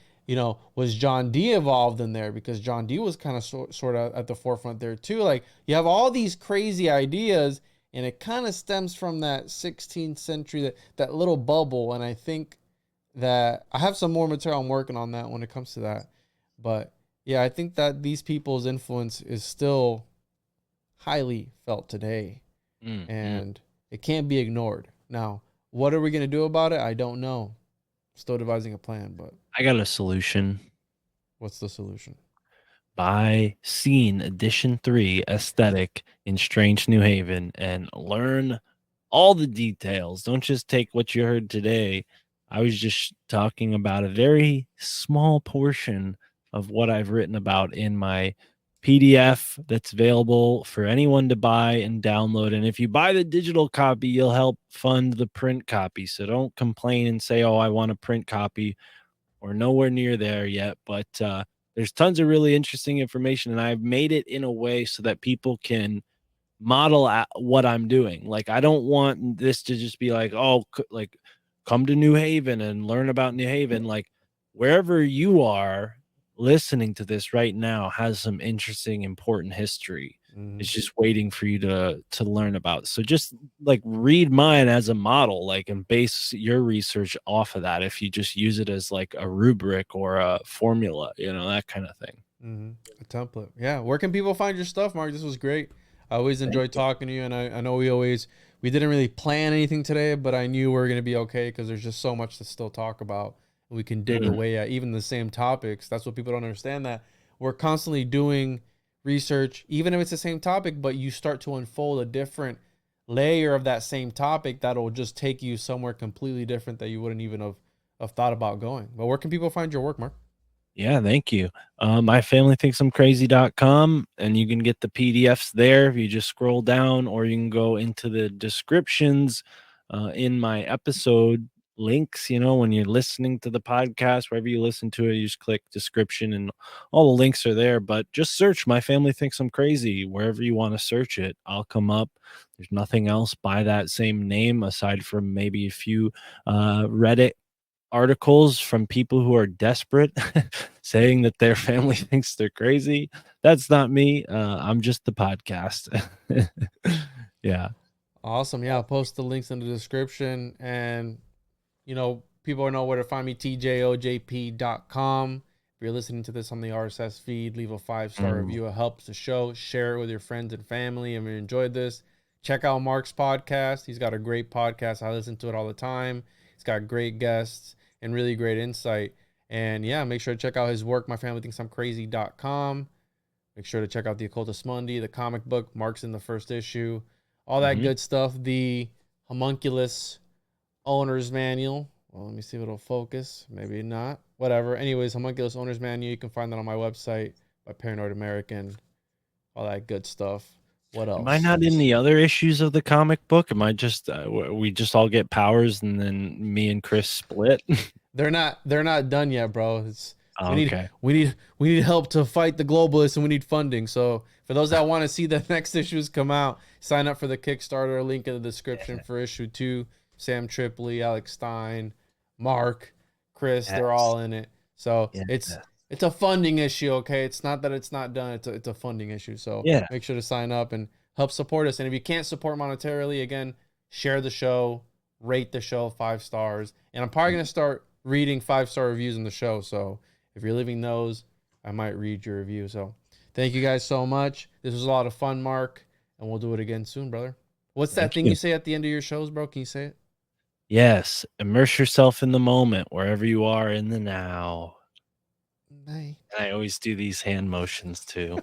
was John Dee involved in there? Because John Dee was kind of sort of at the forefront there too. Like, you have all these crazy ideas, and it kind of stems from that 16th century, that little bubble. And I think that I have some more material I'm working on that when it comes to that. But yeah, I think that these people's influence is still highly felt today, and it can't be ignored. Now, what are we going to do about it? I don't know. Still devising a plan, but I got a solution. What's the solution? Buy Scene Edition 3 Aesthetic in Strange New Haven and learn all the details. Don't just take what you heard today. I was just talking about a very small portion of what I've written about in my PDF that's available for anyone to buy and download. And if you buy the digital copy, you'll help fund the print copy. So don't complain and say, oh, I want a print copy. Or nowhere near there yet. But there's tons of really interesting information. And I've made it in a way so that people can model what I'm doing. Like, I don't want this to just be like, oh, like, come to New Haven and learn about New Haven. Like, wherever you are listening to this right now has some interesting, important history. It's just waiting for you to learn about. So just like read mine as a model, like, and base your research off of that. If you just use it as like a rubric or a formula, that kind of thing. A template. Yeah. Where can people find your stuff, Mark? This was great. I always enjoyed talking to you, and I know we didn't really plan anything today, but I knew we were going to be okay because there's just so much to still talk about. We can dig away at even the same topics. That's what people don't understand, that we're constantly doing research, even if it's the same topic, but you start to unfold a different layer of that same topic that'll just take you somewhere completely different that you wouldn't even have thought about going. But where can people find your work, Mark? Yeah, thank you. MyFamilyThinksI'mCrazy.com, and you can get the PDFs there if you just scroll down, or you can go into the descriptions in my episode links. When you're listening to the podcast, wherever you listen to it, you just click description and all the links are there. But just search My Family Thinks I'm Crazy wherever you want to search it. I'll come up. There's nothing else by that same name aside from maybe a few Reddit articles from people who are desperate saying that their family thinks they're crazy. That's not me. I'm just the podcast. Yeah. Awesome. Yeah, I'll post the links in the description, and people know where to find me, tjojp.com. If you're listening to this on the RSS feed, leave a 5-star review. It helps the show. Share it with your friends and family. If you enjoyed this, check out Mark's podcast. He's got a great podcast. I listen to it all the time. He's got great guests and really great insight. And yeah, make sure to check out his work, myfamilythinksimcrazy.com. Make sure to check out the Occultist Monday, the comic book. Mark's in the first issue. All that good stuff. The Homunculus Owner's Manual. Well, let me see if it'll focus. Maybe not. Whatever. Anyways, Homunculus Owner's Manual. You can find that on my website by Paranoid American. All that good stuff. What else? Am I not in the other issues of the comic book? Am I just we just all get powers and then me and Chris split? They're not done yet, bro. Oh, okay. We need help to fight the globalists, and we need funding. So for those that want to see the next issues come out, sign up for the Kickstarter. Link in the description for issue 2. Sam Tripoli, Alex Stein, Mark, Chris, they're all in it. So it's a funding issue, okay? It's not that it's not done. It's a funding issue. So make sure to sign up and help support us. And if you can't support monetarily, again, share the show, rate the show 5 stars. And I'm probably going to start reading 5-star reviews in the show. So if you're leaving those, I might read your review. So thank you guys so much. This was a lot of fun, Mark. And we'll do it again soon, brother. What's that thing you say at the end of your shows, bro? Can you say it? Yes. Immerse yourself in the moment, wherever you are in the now. Nice. I always do these hand motions too.